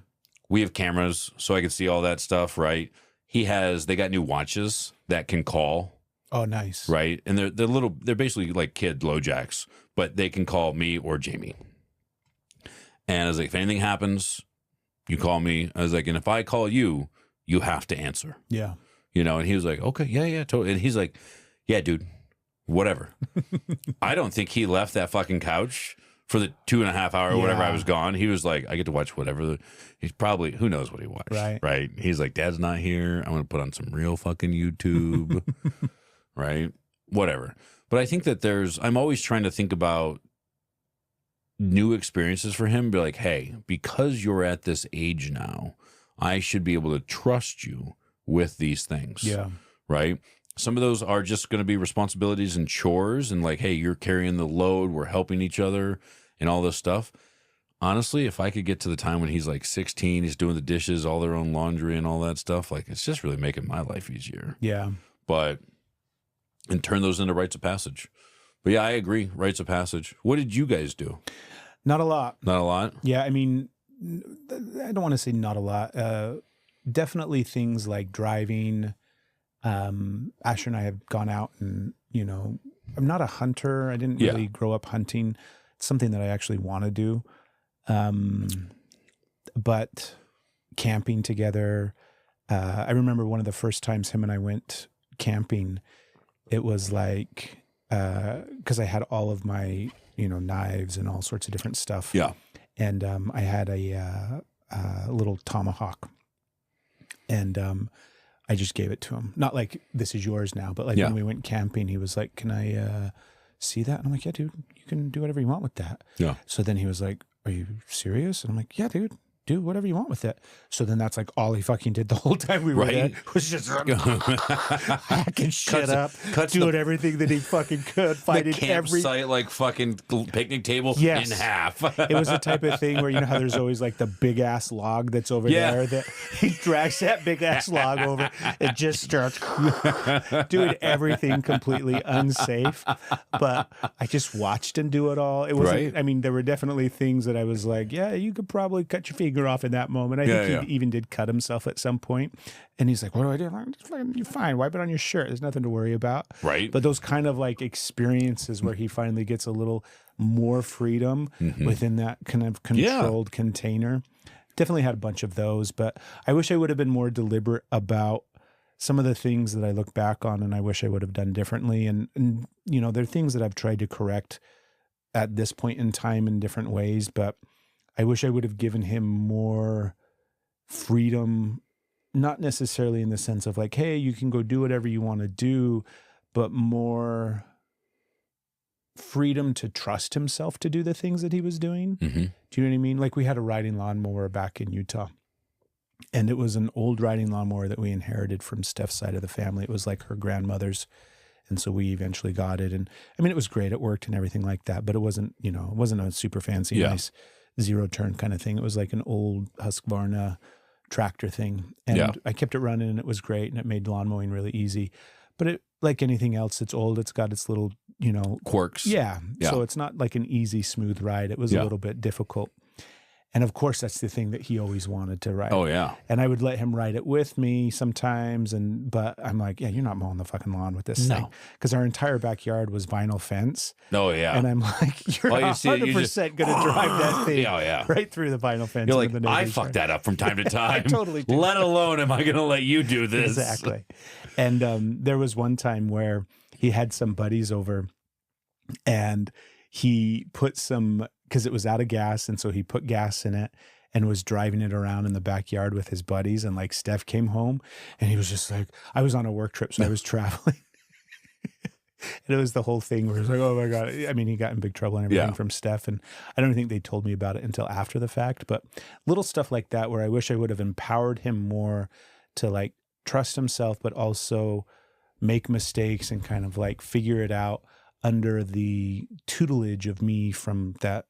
We have cameras, so I can see all that stuff, right? They got new watches that can call. Oh, nice. Right? And they're basically like kid low jacks, but they can call me or Jamie. And I was like, if anything happens, you call me. I was like, and if I call you, you have to answer. Yeah. And he was like, okay, yeah, totally. And he's like, yeah, dude, whatever. I don't think he left that fucking couch for the 2.5 hour or whatever I was gone. He was like, I get to watch whatever. He's probably, who knows what he watched. Right. He's like, Dad's not here. I'm going to put on some real fucking YouTube. Right. Whatever. But I think that I'm always trying to think about new experiences for him. Be like, hey, because you're at this age now, I should be able to trust you with these things. Yeah. Right. Some of those are just going to be responsibilities and chores and like, hey, you're carrying the load. We're helping each other and all this stuff. Honestly, if I could get to the time when he's like 16, he's doing the dishes, all their own laundry and all that stuff, like, it's just really making my life easier. Yeah. And turn those into rites of passage. But yeah, I agree. Rites of passage. What did you guys do? Not a lot. Not a lot? Yeah, I mean, I don't want to say not a lot. Definitely things like driving. Asher and I have gone out and, I'm not a hunter. I didn't really grow up hunting. It's something that I actually want to do. But camping together, I remember one of the first times him and I went camping, it was like, because I had all of my, knives and all sorts of different stuff. Yeah. And I had a little tomahawk. And I just gave it to him. Not like, this is yours now, but like when we went camping, he was like, can I see that? And I'm like, yeah, dude, you can do whatever you want with that. Yeah. So then he was like, are you serious? And I'm like, yeah, dude. Do whatever you want with it. So then that's like all he fucking did the whole time we were there. Was just hacking shit up, doing everything that he fucking could, fighting the campsite, like fucking picnic table in half. It was the type of thing where, how there's always like the big ass log that's over there that he drags that big ass log over and just starts doing everything completely unsafe. But I just watched him do it all. It wasn't, I mean, there were definitely things that I was like, yeah, you could probably cut your finger off in that moment. I think he even did cut himself at some point. And he's like, what do I do? I'm like, you're fine. Wipe it on your shirt. There's nothing to worry about. Right. But those kind of like experiences where he finally gets a little more freedom within that kind of controlled container. Definitely had a bunch of those, but I wish I would have been more deliberate about some of the things that I look back on and I wish I would have done differently. And there are things that I've tried to correct at this point in time in different ways, but I wish I would have given him more freedom, not necessarily in the sense of like, hey, you can go do whatever you want to do, but more freedom to trust himself to do the things that he was doing. Do you know what I mean? Like we had a riding lawnmower back in Utah And it was an old riding lawnmower that we inherited from Steph's side of the family. It was like her grandmother's. And so we eventually got it. And I mean, it was great. It worked and everything like that, but it wasn't, it wasn't a super fancy, nice zero turn kind of thing. It was like an old Husqvarna tractor thing. And I kept it running and it was great. And it made lawn mowing really easy. But it, like anything else that's old, it's got its little, quirks. Yeah. So it's not like an easy, smooth ride. It was a little bit difficult. And of course, that's the thing that he always wanted to ride. Oh, yeah. And I would let him ride it with me sometimes. But I'm like, yeah, you're not mowing the fucking lawn with this thing. Because our entire backyard was vinyl fence. Oh, yeah. And I'm like, you're 100% going to drive that thing right through the vinyl fence. You're like, I fucked that up from time to time. I totally do. Let alone am I going to let you do this. Exactly. And there was one time where he had some buddies over and he put some, because it was out of gas, and so he put gas in it and was driving it around in the backyard with his buddies. And like Steph came home and he was just like, I was on a work trip, so I was traveling. And it was the whole thing where it was like, oh my God. I mean, he got in big trouble and everything from Steph. And I don't think they told me about it until after the fact, but little stuff like that where I wish I would have empowered him more to like trust himself, but also make mistakes and kind of like figure it out under the tutelage of me from that,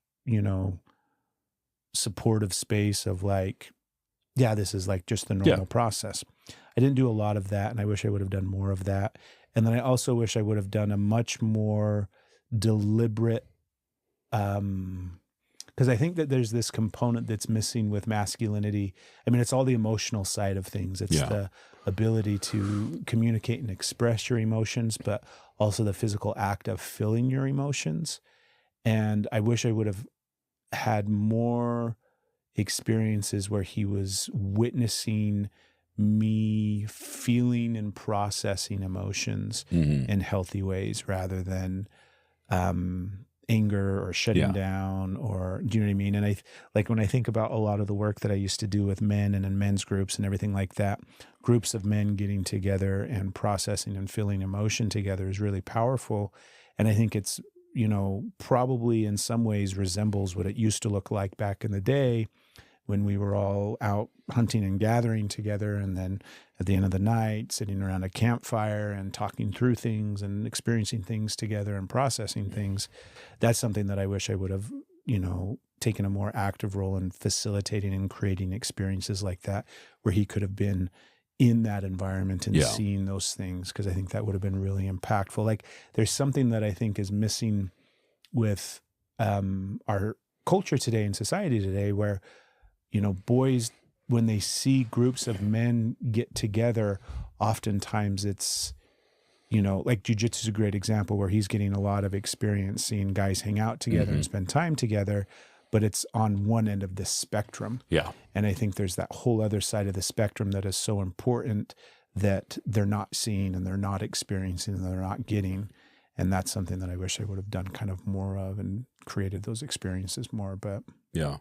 supportive space of like, yeah, this is like just the normal process. I didn't do a lot of that, and I wish I would have done more of that. And then I also wish I would have done a much more deliberate, because I think that there's this component that's missing with masculinity. I mean, it's all the emotional side of things. It's the ability to communicate and express your emotions, but also the physical act of feeling your emotions. And I wish I would have had more experiences where he was witnessing me feeling and processing emotions in healthy ways rather than anger or shutting down, or do you know what I mean? And I like when I think about a lot of the work that I used to do with men and in men's groups and everything like that, groups of men getting together and processing and feeling emotion together is really powerful. And I think it's, probably in some ways resembles what it used to look like back in the day when we were all out hunting and gathering together, and then at the end of the night sitting around a campfire and talking through things and experiencing things together and processing things. That's something that I wish I would have, taken a more active role in facilitating and creating experiences like that, where he could have been in that environment and seeing those things, because I think that would have been really impactful. Like there's something that I think is missing with our culture today and society today where, boys, when they see groups of men get together, oftentimes it's, like jujitsu is a great example where he's getting a lot of experience seeing guys hang out together and spend time together, but it's on one end of the spectrum. Yeah. And I think there's that whole other side of the spectrum that is so important that they're not seeing and they're not experiencing and they're not getting. And that's something that I wish I would have done kind of more of and created those experiences more. But yeah.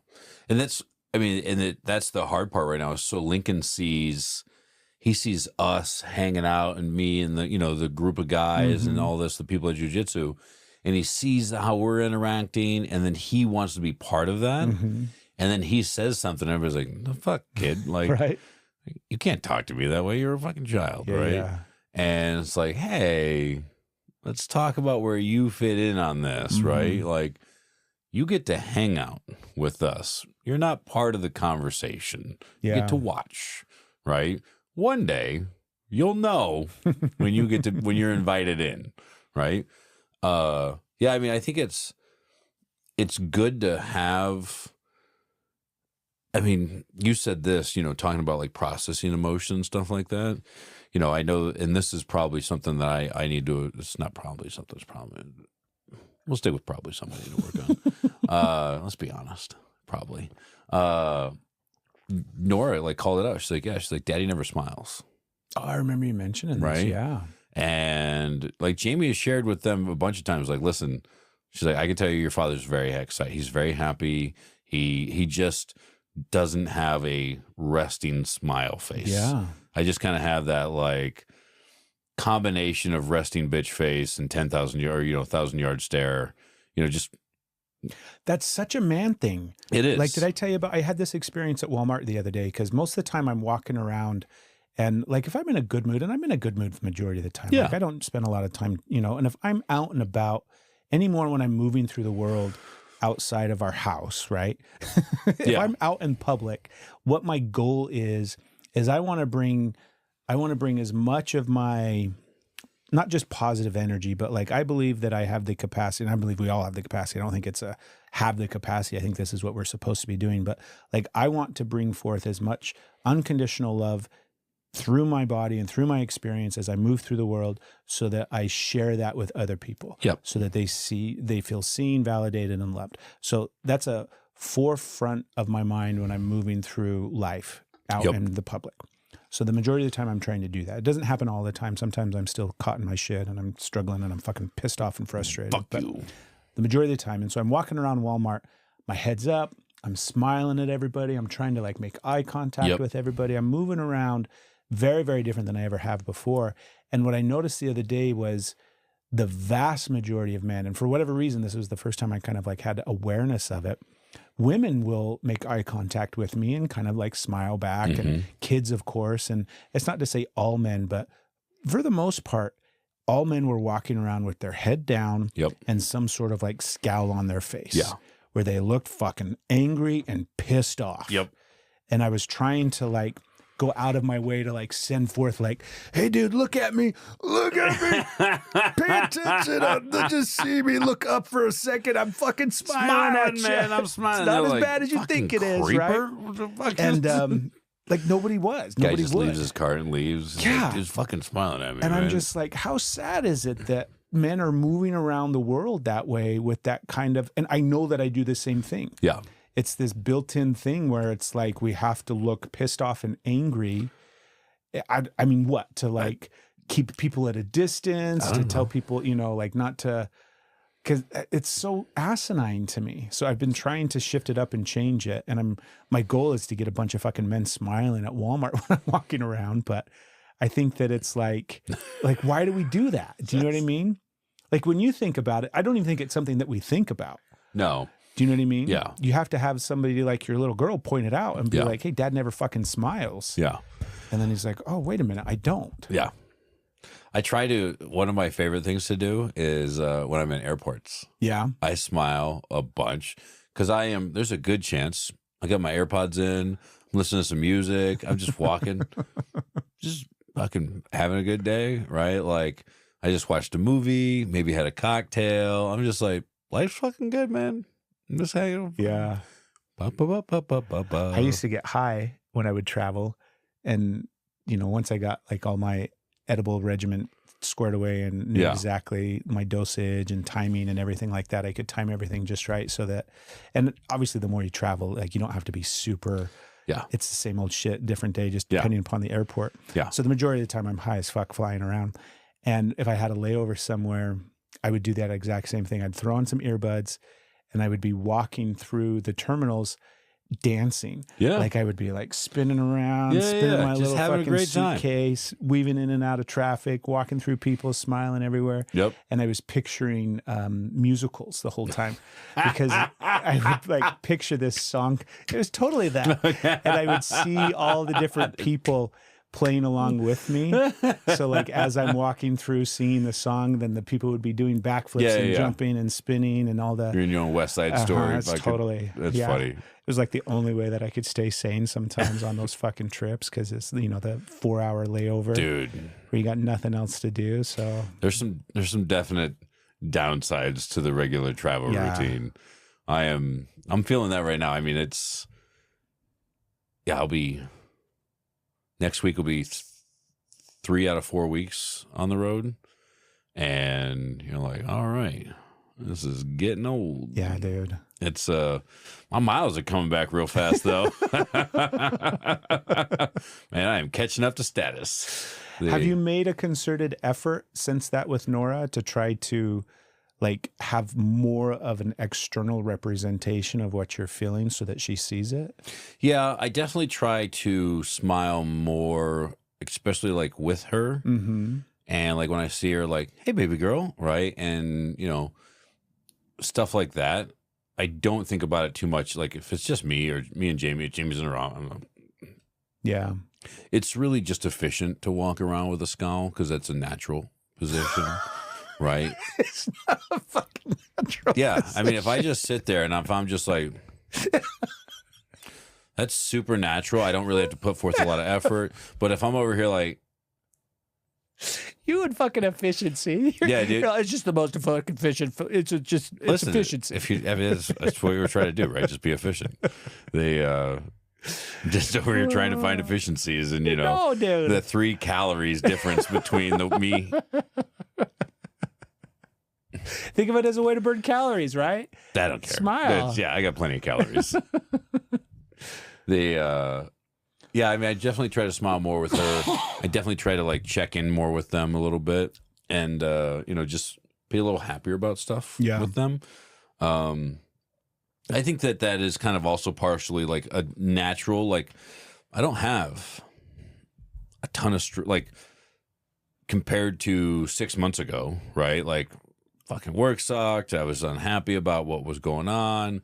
And that's the hard part right now. So Lincoln sees us hanging out and me and the group of guys and all this, the people at jiu-jitsu, and he sees how we're interacting, and then he wants to be part of that. And then he says something, and everybody's like, "No, fuck, kid. Like, right. You can't talk to me that way. You're a fucking child, right?" Yeah. And it's like, hey, let's talk about where you fit in on this, right? Like, you get to hang out with us. You're not part of the conversation. You get to watch, right? One day, you'll know when you're invited in, right? I mean, I think it's good to have. I mean, you said this, talking about like processing emotions, stuff like that. I know, and this is probably something that I need to. It's not probably something. It's probably. We'll stick with probably something I need to work on. Let's be honest. Probably. Nora like called it out. She's like, Daddy never smiles. Oh, I remember you mentioning this. Right? Yeah. And like Jamie has shared with them a bunch of times, like, listen, she's like, I can tell you your father's very excited. He's very happy. He just doesn't have a resting smile face. Yeah. I just kind of have that like combination of resting bitch face and 10,000 yard, 1,000-yard stare, just That's such a man thing. It is. Like, did I tell you about, I had this experience at Walmart the other day, because most of the time I'm walking around and like, if I'm in a good mood, and I'm in a good mood the majority of the time, like I don't spend a lot of time, and if I'm out and about anymore when I'm moving through the world outside of our house, right? If I'm out in public, what my goal is I want to bring as much of my, not just positive energy, but like, I believe that I have the capacity, and I believe we all have the capacity. I don't think it's a have the capacity. I think this is what we're supposed to be doing. But like, I want to bring forth as much unconditional love through my body and through my experience as I move through the world, so that I share that with other people. So that they feel seen, validated, and loved. So that's a forefront of my mind when I'm moving through life out in the public. So the majority of the time I'm trying to do that. It doesn't happen all the time. Sometimes I'm still caught in my shit and I'm struggling and I'm fucking pissed off and frustrated. But the majority of the time. And so I'm walking around Walmart, my head's up, I'm smiling at everybody. I'm trying to like make eye contact with everybody. I'm moving around very, very different than I ever have before. And what I noticed the other day was the vast majority of men, and for whatever reason, this was the first time I kind of like had awareness of it. Women will make eye contact with me and kind of like smile back, and kids, of course. And it's not to say all men, but for the most part, all men were walking around with their head down and some sort of like scowl on their face where they looked fucking angry and pissed off. And I was trying to like go out of my way to like send forth like, hey dude, look at me, pay attention, just see me, look up for a second, I'm fucking smiling at you. Man, I'm smiling. It's not as bad as you think it is, right? What the fuck and like nobody was. Guy just leaves his cart and leaves. Yeah. He's fucking smiling at me. And man. I'm just like, how sad is it that men are moving around the world that way with that kind of, and I know that I do the same thing. It's this built-in thing where it's like we have to look pissed off and angry. I mean, what? To like keep people at a distance, to tell people, like not to, because it's so asinine to me. So I've been trying to shift it up and change it. And my goal is to get a bunch of fucking men smiling at Walmart when I'm walking around. But I think that it's like, why do we do that? Do you know what I mean? Like when you think about it, I don't even think it's something that we think about. No. Do you know what I mean? Yeah. You have to have somebody like your little girl point it out and be like, hey, dad never fucking smiles. Yeah. And then he's like, oh, wait a minute, I don't. Yeah. I try to, one of my favorite things to do is when I'm in airports. Yeah. I smile a bunch because there's a good chance I got my AirPods in, I'm listening to some music, I'm just walking, just fucking having a good day, right? Like I just watched a movie, maybe had a cocktail. I'm just like, life's fucking good, man. I'm just hanging. Yeah. I used to get high when I would travel. And, once I got like all my edible regimen squared away and knew exactly my dosage and timing and everything like that, I could time everything just right so that, and obviously the more you travel, like you don't have to be super, it's the same old shit, different day, just depending upon the airport. So the majority of the time I'm high as fuck flying around. And if I had a layover somewhere, I would do that exact same thing. I'd throw on some earbuds and I would be walking through the terminals dancing. Like I would be like spinning around, spinning my just little having fucking a great suitcase, weaving in and out of traffic, walking through people, smiling everywhere. And I was picturing musicals the whole time because I would like picture this song. It was totally that. And I would see all the different people playing along with me. So like as I'm walking through singing the song, then the people would be doing backflips and jumping and spinning and all that. You're in your own West Side Story. That's totally. That's funny. It was like the only way that I could stay sane sometimes on those fucking trips because it's, the 4-hour layover. Dude. Where you got nothing else to do. So there's some definite downsides to the regular travel routine. I'm feeling that right now. I mean, next week will be 3 out of 4 weeks on the road. And you're like, all right, this is getting old. Yeah, dude. It's my miles are coming back real fast though. Man, I am catching up to status. Have you made a concerted effort since that with Nora to try to like have more of an external representation of what you're feeling so that she sees it? Yeah, I definitely try to smile more, especially like with her. And like when I see her like, hey baby girl, right? And stuff like that. I don't think about it too much. Like if it's just me or me and Jamie, if Jamie's in the wrong. Yeah. It's really just efficient to walk around with a scowl because that's a natural position, right? It's not a fucking natural Yeah. position. I mean, if I just sit there and if I'm just like, that's super natural. I don't really have to put forth a lot of effort. But if I'm over here like, you and fucking efficiency. Yeah, dude. It's just the most fucking efficient. It's listen, efficiency. If you, I mean, that's what we were trying to do, right? Just be efficient. They just over here trying to find efficiencies, and No, dude. the 3 calories difference between me. Think of it as a way to burn calories, right? I don't care. Smile. Yeah, I got plenty of calories. Yeah, I mean, I definitely try to smile more with her. I definitely try to like check in more with them a little bit, and just be a little happier about stuff with them. I think that is kind of also partially like a natural. Like, I don't have a ton of like compared to 6 months ago, right? Like, fucking work sucked. I was unhappy about what was going on.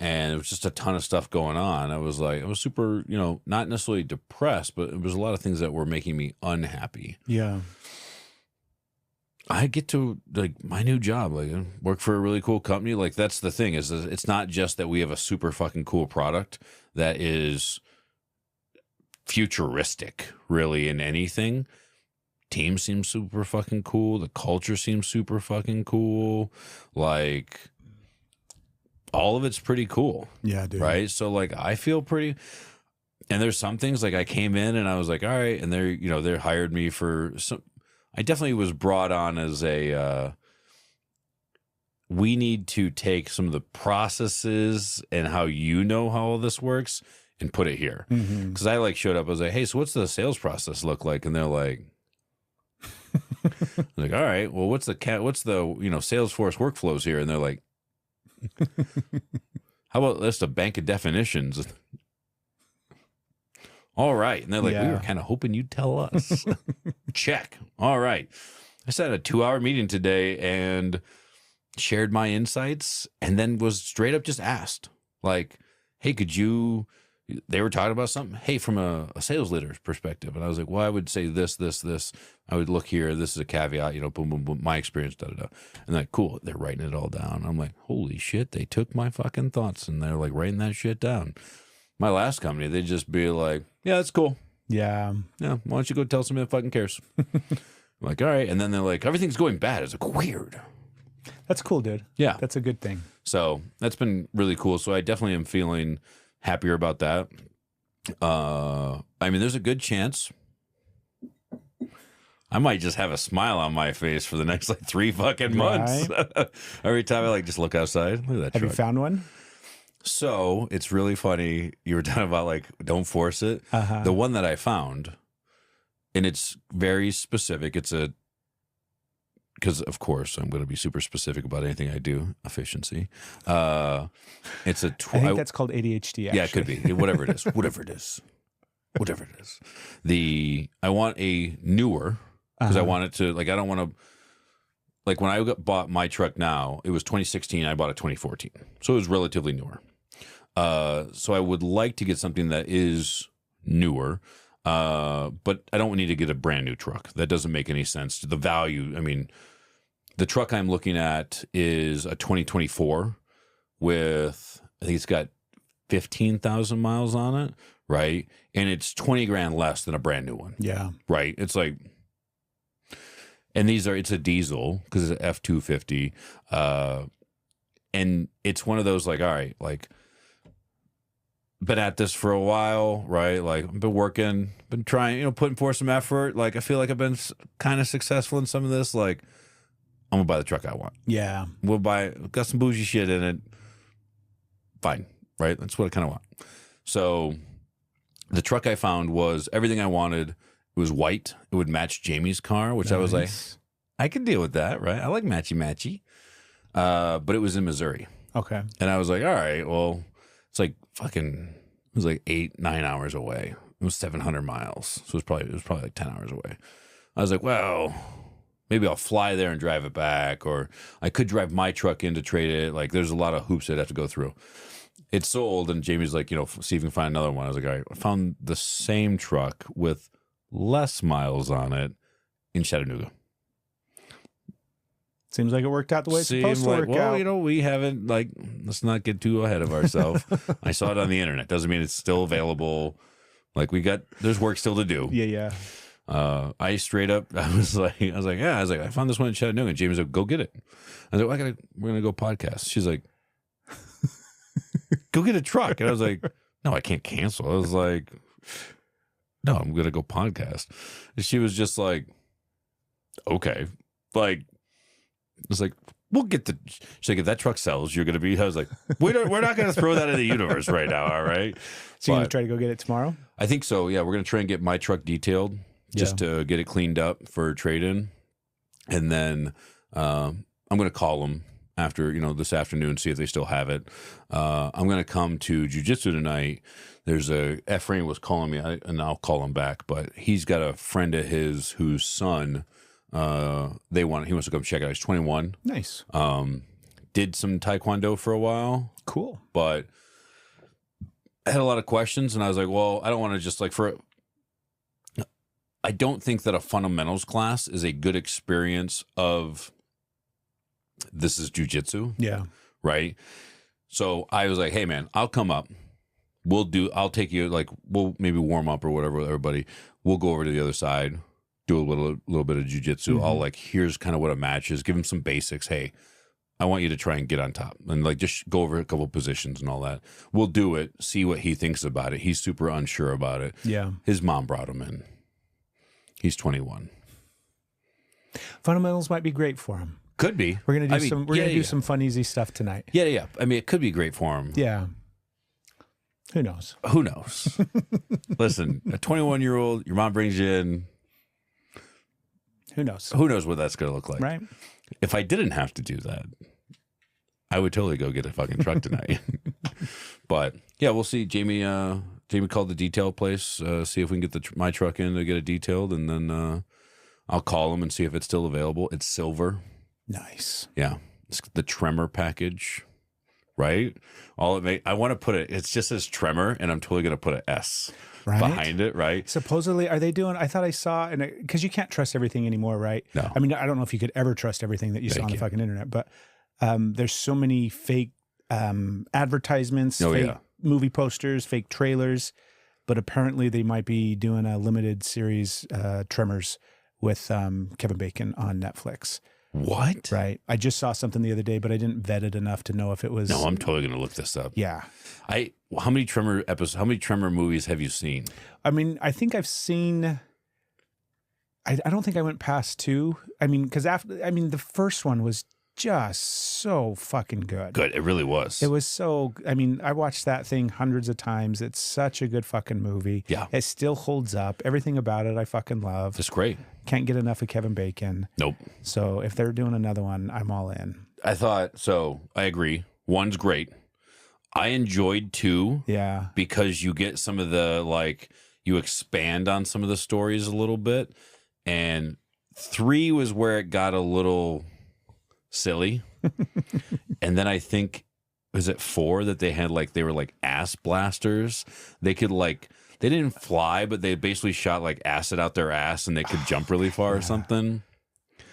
And it was just a ton of stuff going on. I was super, not necessarily depressed, but it was a lot of things that were making me unhappy. Yeah. I get to like my new job, like work for a really cool company. Like that's the thing is it's not just that we have a super fucking cool product that is futuristic really in anything. Team seems super fucking cool. The culture seems super fucking cool. Like, all of it's pretty cool. Yeah, dude. Right. So like I feel pretty, and there's some things like I came in and I was like, all right. And they hired me for some, I definitely was brought on as we need to take some of the processes and how how all this works and put it here. Cause I like showed up, I was like, hey, so what's the sales process look like? And they're like, all right, well, what's the Salesforce workflows here? And they're like, how about just a bank of definitions? All right. And they're like, we were kind of hoping you'd tell us. Check. All right. I sat a 2-hour meeting today and shared my insights and then was straight up just asked like, hey, they were talking about something. Hey, from a sales leader's perspective. And I was like, well, I would say this. I would look here. This is a caveat, boom, boom, boom, my experience, da, da, da. And like, cool. They're writing it all down. I'm like, holy shit. They took my fucking thoughts and they're like writing that shit down. My last company, they'd just be like, yeah, that's cool. Yeah. Yeah. Why don't you go tell somebody that fucking cares? I'm like, all right. And then they're like, everything's going bad. It's like, weird. That's cool, dude. Yeah. That's a good thing. So that's been really cool. So I definitely am feeling happier about that. I mean, there's a good chance I might just have a smile on my face for the next like 3 fucking months. Right. Every time I like just look outside. Look at that Have truck. You found one? So it's really funny. You were talking about like, don't force it. The one that I found, and it's very specific. Because of course I'm going to be super specific about anything I do. Efficiency. It's a. I think that's called ADHD. Actually. Yeah, it could be. Whatever it is. Whatever it is. Whatever it is. I want a newer because I want it to like. I don't want to. Like when I bought my truck now, it was 2016. I bought it 2014, so it was relatively newer. So I would like to get something that is newer. But I don't need to get a brand new truck. That doesn't make any sense. The value, I mean, the truck I'm looking at is a 2024 with, I think it's got 15,000 miles on it, right? And it's 20 grand less than a brand new one. Yeah. Right? It's like, and it's a diesel because it's an F-250. And it's one of those like, all right, like, been at this for a while, right? Like I've been working, been trying, putting forth some effort. Like I feel like I've been kind of successful in some of this. Like I'm gonna buy the truck I want. Yeah. Got some bougie shit in it. Fine, right? That's what I kind of want. So the truck I found was everything I wanted. It was white. It would match Jamie's car, which I was like, I can deal with that, right? I like matchy. But it was in Missouri. Okay. And I was like, all right, well, it's like it was like 8-9 hours away. It was 700 miles. So it was probably like 10 hours away. I was like, well, maybe I'll fly there and drive it back, or I could drive my truck in to trade it. Like, there's a lot of hoops I'd have to go through. It's sold, and Jamie's like, see if you can find another one. I was like, all right, I found the same truck with less miles on it in Chattanooga. Seems like it worked out the way it's supposed to work out. Well, we haven't, let's not get too ahead of ourselves. I saw it on the internet. Doesn't mean it's still available. Like, there's work still to do. Yeah. I straight up, I was like, I found this one in Chattanooga. And Jamie's like, go get it. I was like, we're going to go podcast. She's like, go get a truck. And I was like, no, I can't cancel. I was like, no, I'm going to go podcast. And she was just like, okay. Like, it's like, we'll get she's like, if that truck sells, you're going to be, I was like, we're not going to throw that in the universe right now. All right. So you're going to try to go get it tomorrow? I think so. Yeah. We're going to try and get my truck detailed just to get it cleaned up for trade-in. And then I'm going to call them after, this afternoon, see if they still have it. I'm going to come to jiu-jitsu tonight. There's Ephraim was calling me, and I'll call him back, but he's got a friend of his whose son, he wants to come check out. He's 21. Nice. Did some Taekwondo for a while. Cool. But I had a lot of questions, and I was like, well, I don't want to just I don't think that a fundamentals class is a good experience of this is jiu-jitsu. Yeah. Right. So I was like, hey man, I'll come up. I'll take you, we'll maybe warm up or whatever with everybody. We'll go over to the other side, do a little bit of jiu-jitsu. Mm-hmm. I'll here's kind of what a match is. Give him some basics. Hey, I want you to try and get on top and just go over a couple positions and all that. We'll do it. See what he thinks about it. He's super unsure about it. Yeah. His mom brought him in. He's 21. Fundamentals might be great for him. Could be. We're gonna do some fun, easy stuff tonight. Yeah. I mean, it could be great for him. Yeah. Who knows? Listen, a 21-year-old, your mom brings you in. Who knows? Who knows what that's going to look like? Right. If I didn't have to do that, I would totally go get a fucking truck tonight. But yeah, we'll see. Jamie called the detail place. See if we can get my truck in to get it detailed, and then I'll call him and see if it's still available. It's silver. Nice. Yeah, it's the Tremor package, right? I want to put it. It's just as Tremor, and I'm totally going to put an S behind it, right? Supposedly, are they doing? I thought I saw, because you can't trust everything anymore, right? No. I mean, I don't know if you could ever trust everything that you saw on the fucking internet, but there's so many fake advertisements, fake movie posters, fake trailers, but apparently they might be doing a limited series, Tremors, with Kevin Bacon on Netflix. What? Right. I just saw something the other day, but I didn't vet it enough to know if it was. No, I'm totally going to look this up. Yeah. How many Tremor movies have you seen? I mean, I think I've seen. I don't think I went past 2. I mean, because the first one was just so fucking good. Good. It really was. It was so. I mean, I watched that thing hundreds of times. It's such a good fucking movie. Yeah. It still holds up. Everything about it, I fucking love. It's great. Can't get enough of Kevin Bacon. Nope. So if they're doing another one, I'm all in. I agree. 1's great. I enjoyed 2. Yeah. Because you get some of the, you expand on some of the stories a little bit. And 3 was where it got a little silly. And then I think, was it 4 that they had, they were ass blasters? They could, they didn't fly, but they basically shot acid out their ass and they could jump really far or something.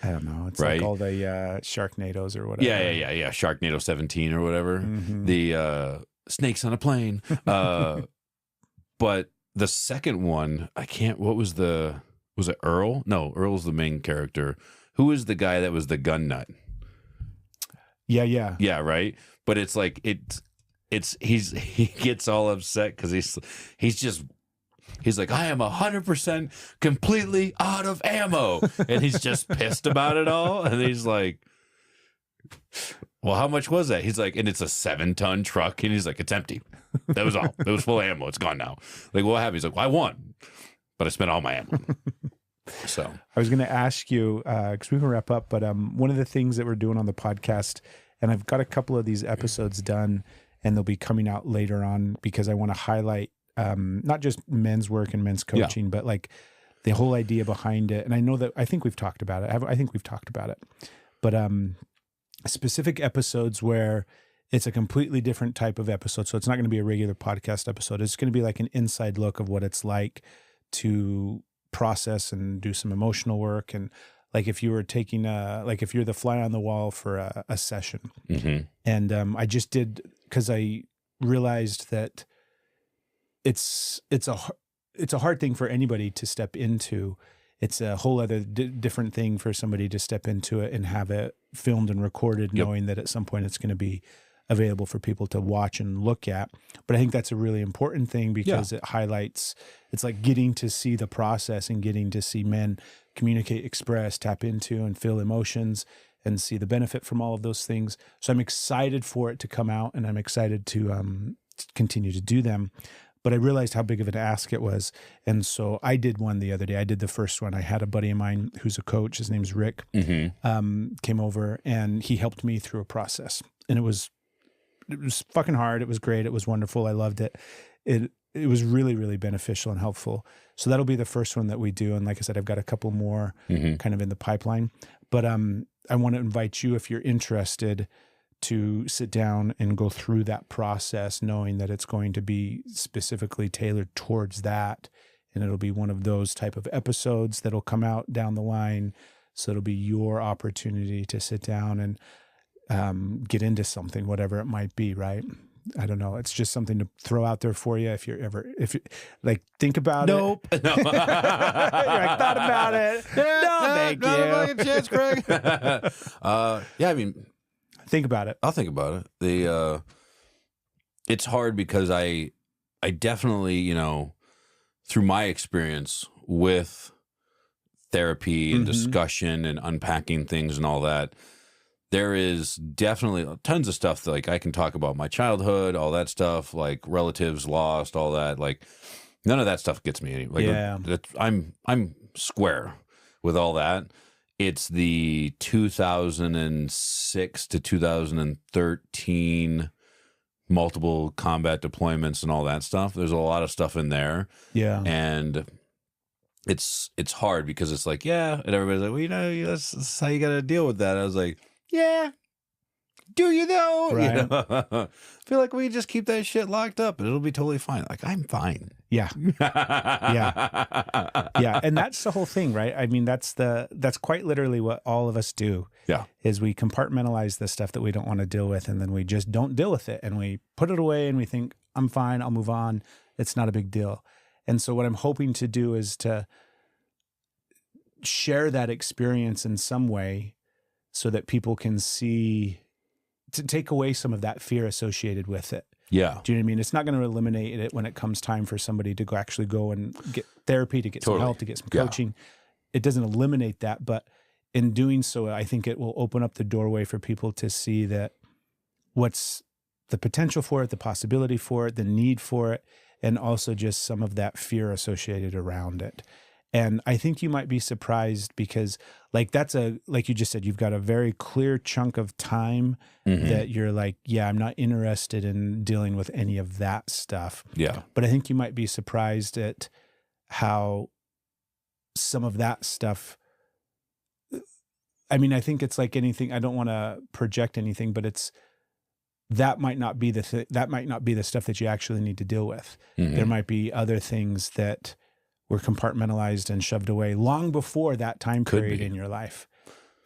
I don't know. It's right? like all the Sharknadoes or whatever. Yeah. Sharknado 17 or whatever. Mm-hmm. The snakes on a plane. But the second one, was it Earl? No, Earl's the main character. Who was the guy that was the gun nut? Yeah. Yeah, right? But it's he gets all upset because he's like, I am 100% completely out of ammo. And he's just pissed about it all. And he's like, well, how much was that? He's like, and it's a 7-ton truck. And he's like, it's empty. That was all. It was full of ammo. It's gone now. Like, what happened? He's like, well, I won, but I spent all my ammo. So I was going to ask you, because we can wrap up, but one of the things that we're doing on the podcast, and I've got a couple of these episodes done, and they'll be coming out later on because I want to highlight not just men's work and men's coaching, but the whole idea behind it. And I think we've talked about it. I think we've talked about it, but specific episodes where it's a completely different type of episode. So it's not going to be a regular podcast episode. It's going to be like an inside look of what it's like to process and do some emotional work. And like if you were taking like if you're the fly on the wall for a session. Mm-hmm. And I just did, because I realized that it's a hard thing for anybody to step into. It's a whole other different thing for somebody to step into it and have it filmed and recorded, knowing that at some point it's going to be available for people to watch and look at. But I think that's a really important thing, because it highlights, it's like getting to see the process and getting to see men communicate, express, tap into, and feel emotions and see the benefit from all of those things. So I'm excited for it to come out, and I'm excited to continue to do them. But I realized how big of an ask it was. And so I did one the other day. I did the first one. I had a buddy of mine who's a coach. His name's Rick, came over, and he helped me through a process. And it was fucking hard. It was great. It was wonderful. I loved it. It was really, really beneficial and helpful. So that'll be the first one that we do. And like I said, I've got a couple more kind of in the pipeline. But I want to invite you, if you're interested, to sit down and go through that process, knowing that it's going to be specifically tailored towards that. And it'll be one of those type of episodes that'll come out down the line. So it'll be your opportunity to sit down and get into something, whatever it might be, right? I don't know. It's just something to throw out there for you. If you like, think about it. No. You're like, thought about it. No, thank you. Not a chance, Craig. I mean, think about it. I'll think about it. It's hard because I definitely, through my experience with therapy and discussion and unpacking things and all that, there is definitely tons of stuff that, like, I can talk about my childhood, all that stuff, like relatives lost, all that. Like, none of that stuff gets me anyway. Like, I'm square with all that. It's the 2006 to 2013 multiple combat deployments and all that stuff. There's a lot of stuff in there. Yeah. And it's hard because it's like, and everybody's like, well, that's how you got to deal with that. I was like, do you though? Right. I feel like we just keep that shit locked up and it'll be totally fine. Like, I'm fine. Yeah. Yeah. And that's the whole thing, right? I mean, that's quite literally what all of us do. Yeah. Is we compartmentalize the stuff that we don't want to deal with, and then we just don't deal with it, and we put it away and we think, I'm fine, I'll move on. It's not a big deal. And so what I'm hoping to do is to share that experience in some way so that people can see, to take away some of that fear associated with it. Yeah. Do you know what I mean? It's not going to eliminate it when it comes time for somebody to actually go and get therapy, to get some help, to get some coaching. It doesn't eliminate that, but in doing so, I think it will open up the doorway for people to see that what's the potential for it, the possibility for it, the need for it, and also just some of that fear associated around it. And I think you might be surprised because, like, like you just said, you've got a very clear chunk of time that you're like, I'm not interested in dealing with any of that stuff. Yeah. But I think you might be surprised at how some of that stuff, I mean, I think it's like anything, I don't want to project anything, but that might not be the stuff that you actually need to deal with. There might be other things that were compartmentalized and shoved away long before that time period in your life.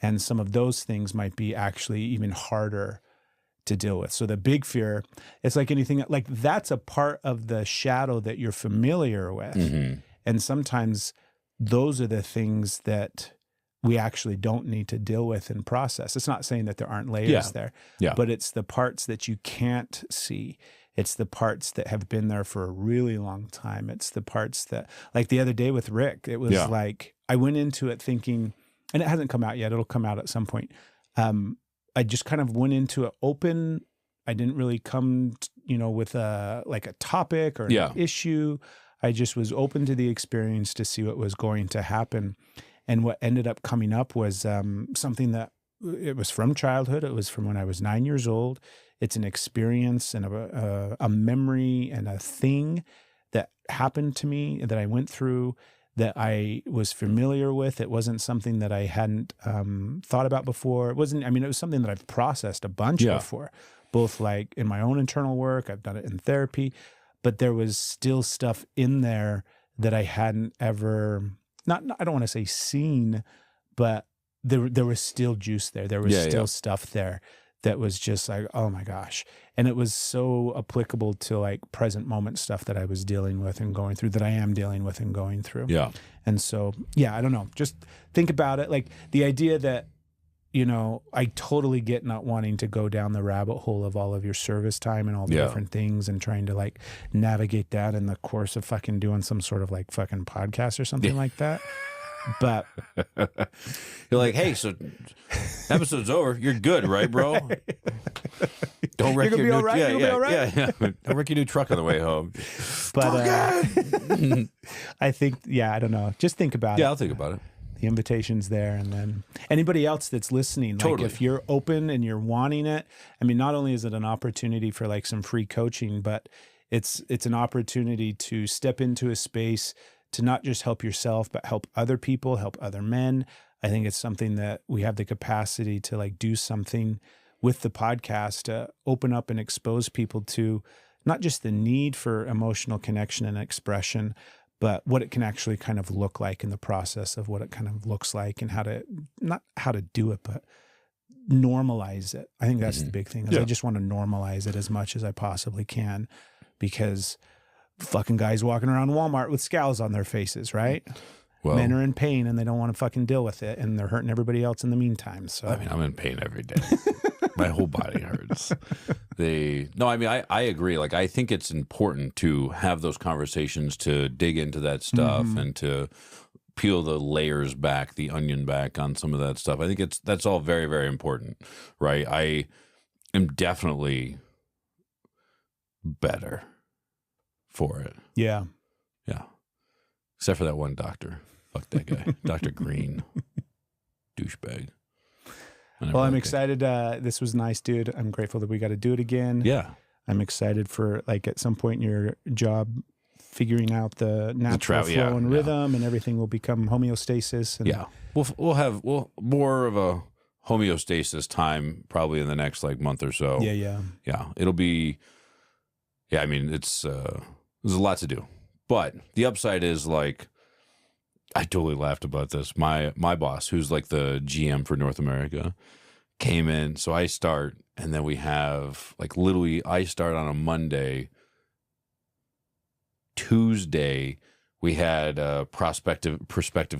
And some of those things might be actually even harder to deal with. So the big fear, it's like anything, like that's a part of the shadow that you're familiar with. And sometimes those are the things that we actually don't need to deal with and process. It's not saying that there aren't layers there, but it's the parts that you can't see. It's the parts that have been there for a really long time. It's the parts that, like the other day with Rick, it was like, I went into it thinking, and it hasn't come out yet, it'll come out at some point. I just kind of went into it open. I didn't really come, with a topic or an issue. I just was open to the experience to see what was going to happen. And what ended up coming up was something that, it was from childhood. It was from when I was 9 years old. It's an experience and a memory and a thing that happened to me that I went through that I was familiar with. It wasn't something that I hadn't thought about before. It was something that I've processed a bunch before, both like in my own internal work. I've done it in therapy, but there was still stuff in there that I hadn't ever, I don't want to say seen, but there was still juice there. There was still stuff there that was just like, oh my gosh. And it was so applicable to like present moment stuff that I was dealing with and going through, that I am dealing with and going through. Yeah. And so, I don't know, just think about it. Like the idea that, I totally get not wanting to go down the rabbit hole of all of your service time and all the different things and trying to like navigate that in the course of fucking doing some sort of like fucking podcast or something like that. But you're like, hey, so episode's over. You're good, right, bro? Don't wreck your new truck. Yeah. Don't wreck your new truck on the way home. But I think, I don't know. Just think about it. Yeah, I'll think about it. The invitation's there, and then anybody else that's listening, like if you're open and you're wanting it, not only is it an opportunity for like some free coaching, but it's an opportunity to step into a space to not just help yourself, but help other people, help other men. I think it's something that we have the capacity to like do something with the podcast to open up and expose people to not just the need for emotional connection and expression, but what it can actually kind of look like in the process of what it kind of looks like, and not how to do it, but normalize it. I think that's the big thing. I just want to normalize it as much as I possibly can, because fucking guys walking around Walmart with scowls on their faces, right? Well, men are in pain and they don't want to fucking deal with it, and they're hurting everybody else in the meantime. So I'm in pain every day. My whole body hurts. I agree. Like, I think it's important to have those conversations, to dig into that stuff and to peel the layers back, the onion back on some of that stuff. I think that's all very, very important, right? I am definitely better for it. Yeah. Yeah. Except for that one doctor. Fuck that guy. Dr. Green. Douchebag. Well, I'm excited. This was nice, dude. I'm grateful that we got to do it again. Yeah. I'm excited for like at some point in your job figuring out the natural flow and rhythm and everything will become homeostasis. And We'll have more of a homeostasis time probably in the next like month or so. Yeah. It'll be, it's, there's a lot to do, but the upside is like, I totally laughed about this. My boss, who's like the GM for North America, came in. So I start, and then we have like literally, I start on a Monday. Tuesday, we had prospective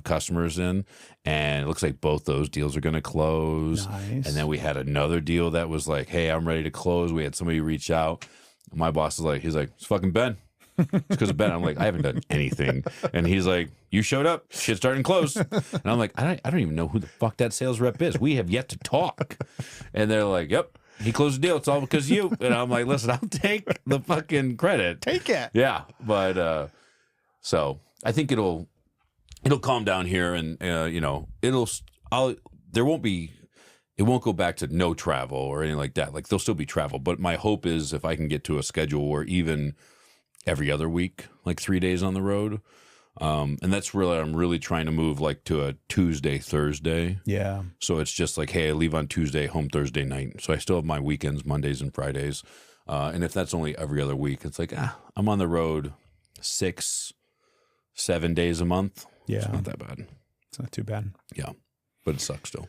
customers in, and it looks like both those deals are going to close. Nice. And then we had another deal that was like, hey, I'm ready to close. We had somebody reach out. My boss is like, it's fucking Ben. It's because of Ben. I'm like, I haven't done anything. And he's like, you showed up. Shit's starting to close. And I'm like, I don't even know who the fuck that sales rep is. We have yet to talk. And they're like, yep, he closed the deal. It's all because of you. And I'm like, listen, I'll take the fucking credit. Take it. Yeah. But so I think it'll calm down here, and it won't go back to no travel or anything like that. Like, there'll still be travel. But my hope is if I can get to a schedule where even every other week, like 3 days on the road. And that's really, I'm really trying to move like to a Tuesday, Thursday. Yeah. So it's just like, hey, I leave on Tuesday, home Thursday night. So I still have my weekends, Mondays and Fridays. And if that's only every other week, it's like, I'm on the road 6-7 days a month. Yeah. It's not that bad. It's not too bad. Yeah. But it sucks still.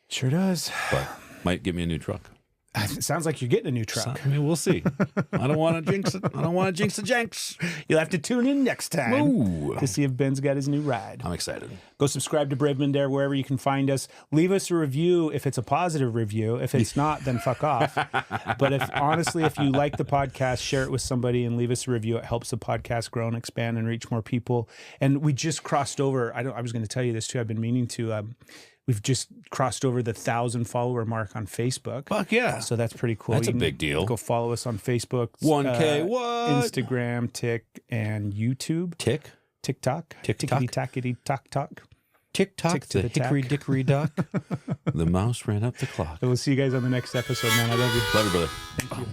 Sure does. But might get me a new truck. It sounds like you're getting a new truck. We'll see. I don't want to jinx it. I don't want to jinx the jinx. You'll have to tune in next time to see if Ben's got his new ride. I'm excited. Go subscribe to Brave Men Dare wherever you can find us. Leave us a review if it's a positive review. If it's not, then fuck off. But if you like the podcast, share it with somebody and leave us a review. It helps the podcast grow and expand and reach more people. And we just crossed over. I was going to tell you this too. I've been meaning to. We've just crossed over the 1,000 follower mark on Facebook. Fuck yeah. So that's pretty cool. That's a big deal. Go follow us on Facebook. 1K, what? Instagram, and YouTube. TikTok. Tickety-tackety tock. TikTok, the hickory dickory dock. The mouse ran up the clock. So we'll see you guys on the next episode, man. I love you. Love you, brother. Thank you.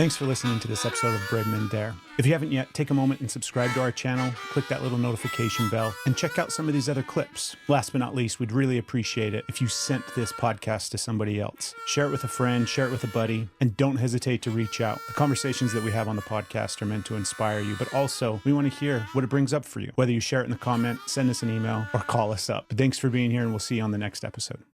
Thanks for listening to this episode of Brave Men Dare. If you haven't yet, take a moment and subscribe to our channel, click that little notification bell, and check out some of these other clips. Last but not least, we'd really appreciate it if you sent this podcast to somebody else. Share it with a friend, share it with a buddy, and don't hesitate to reach out. The conversations that we have on the podcast are meant to inspire you, but also we want to hear what it brings up for you. Whether you share it in the comment, send us an email, or call us up. But thanks for being here, and we'll see you on the next episode.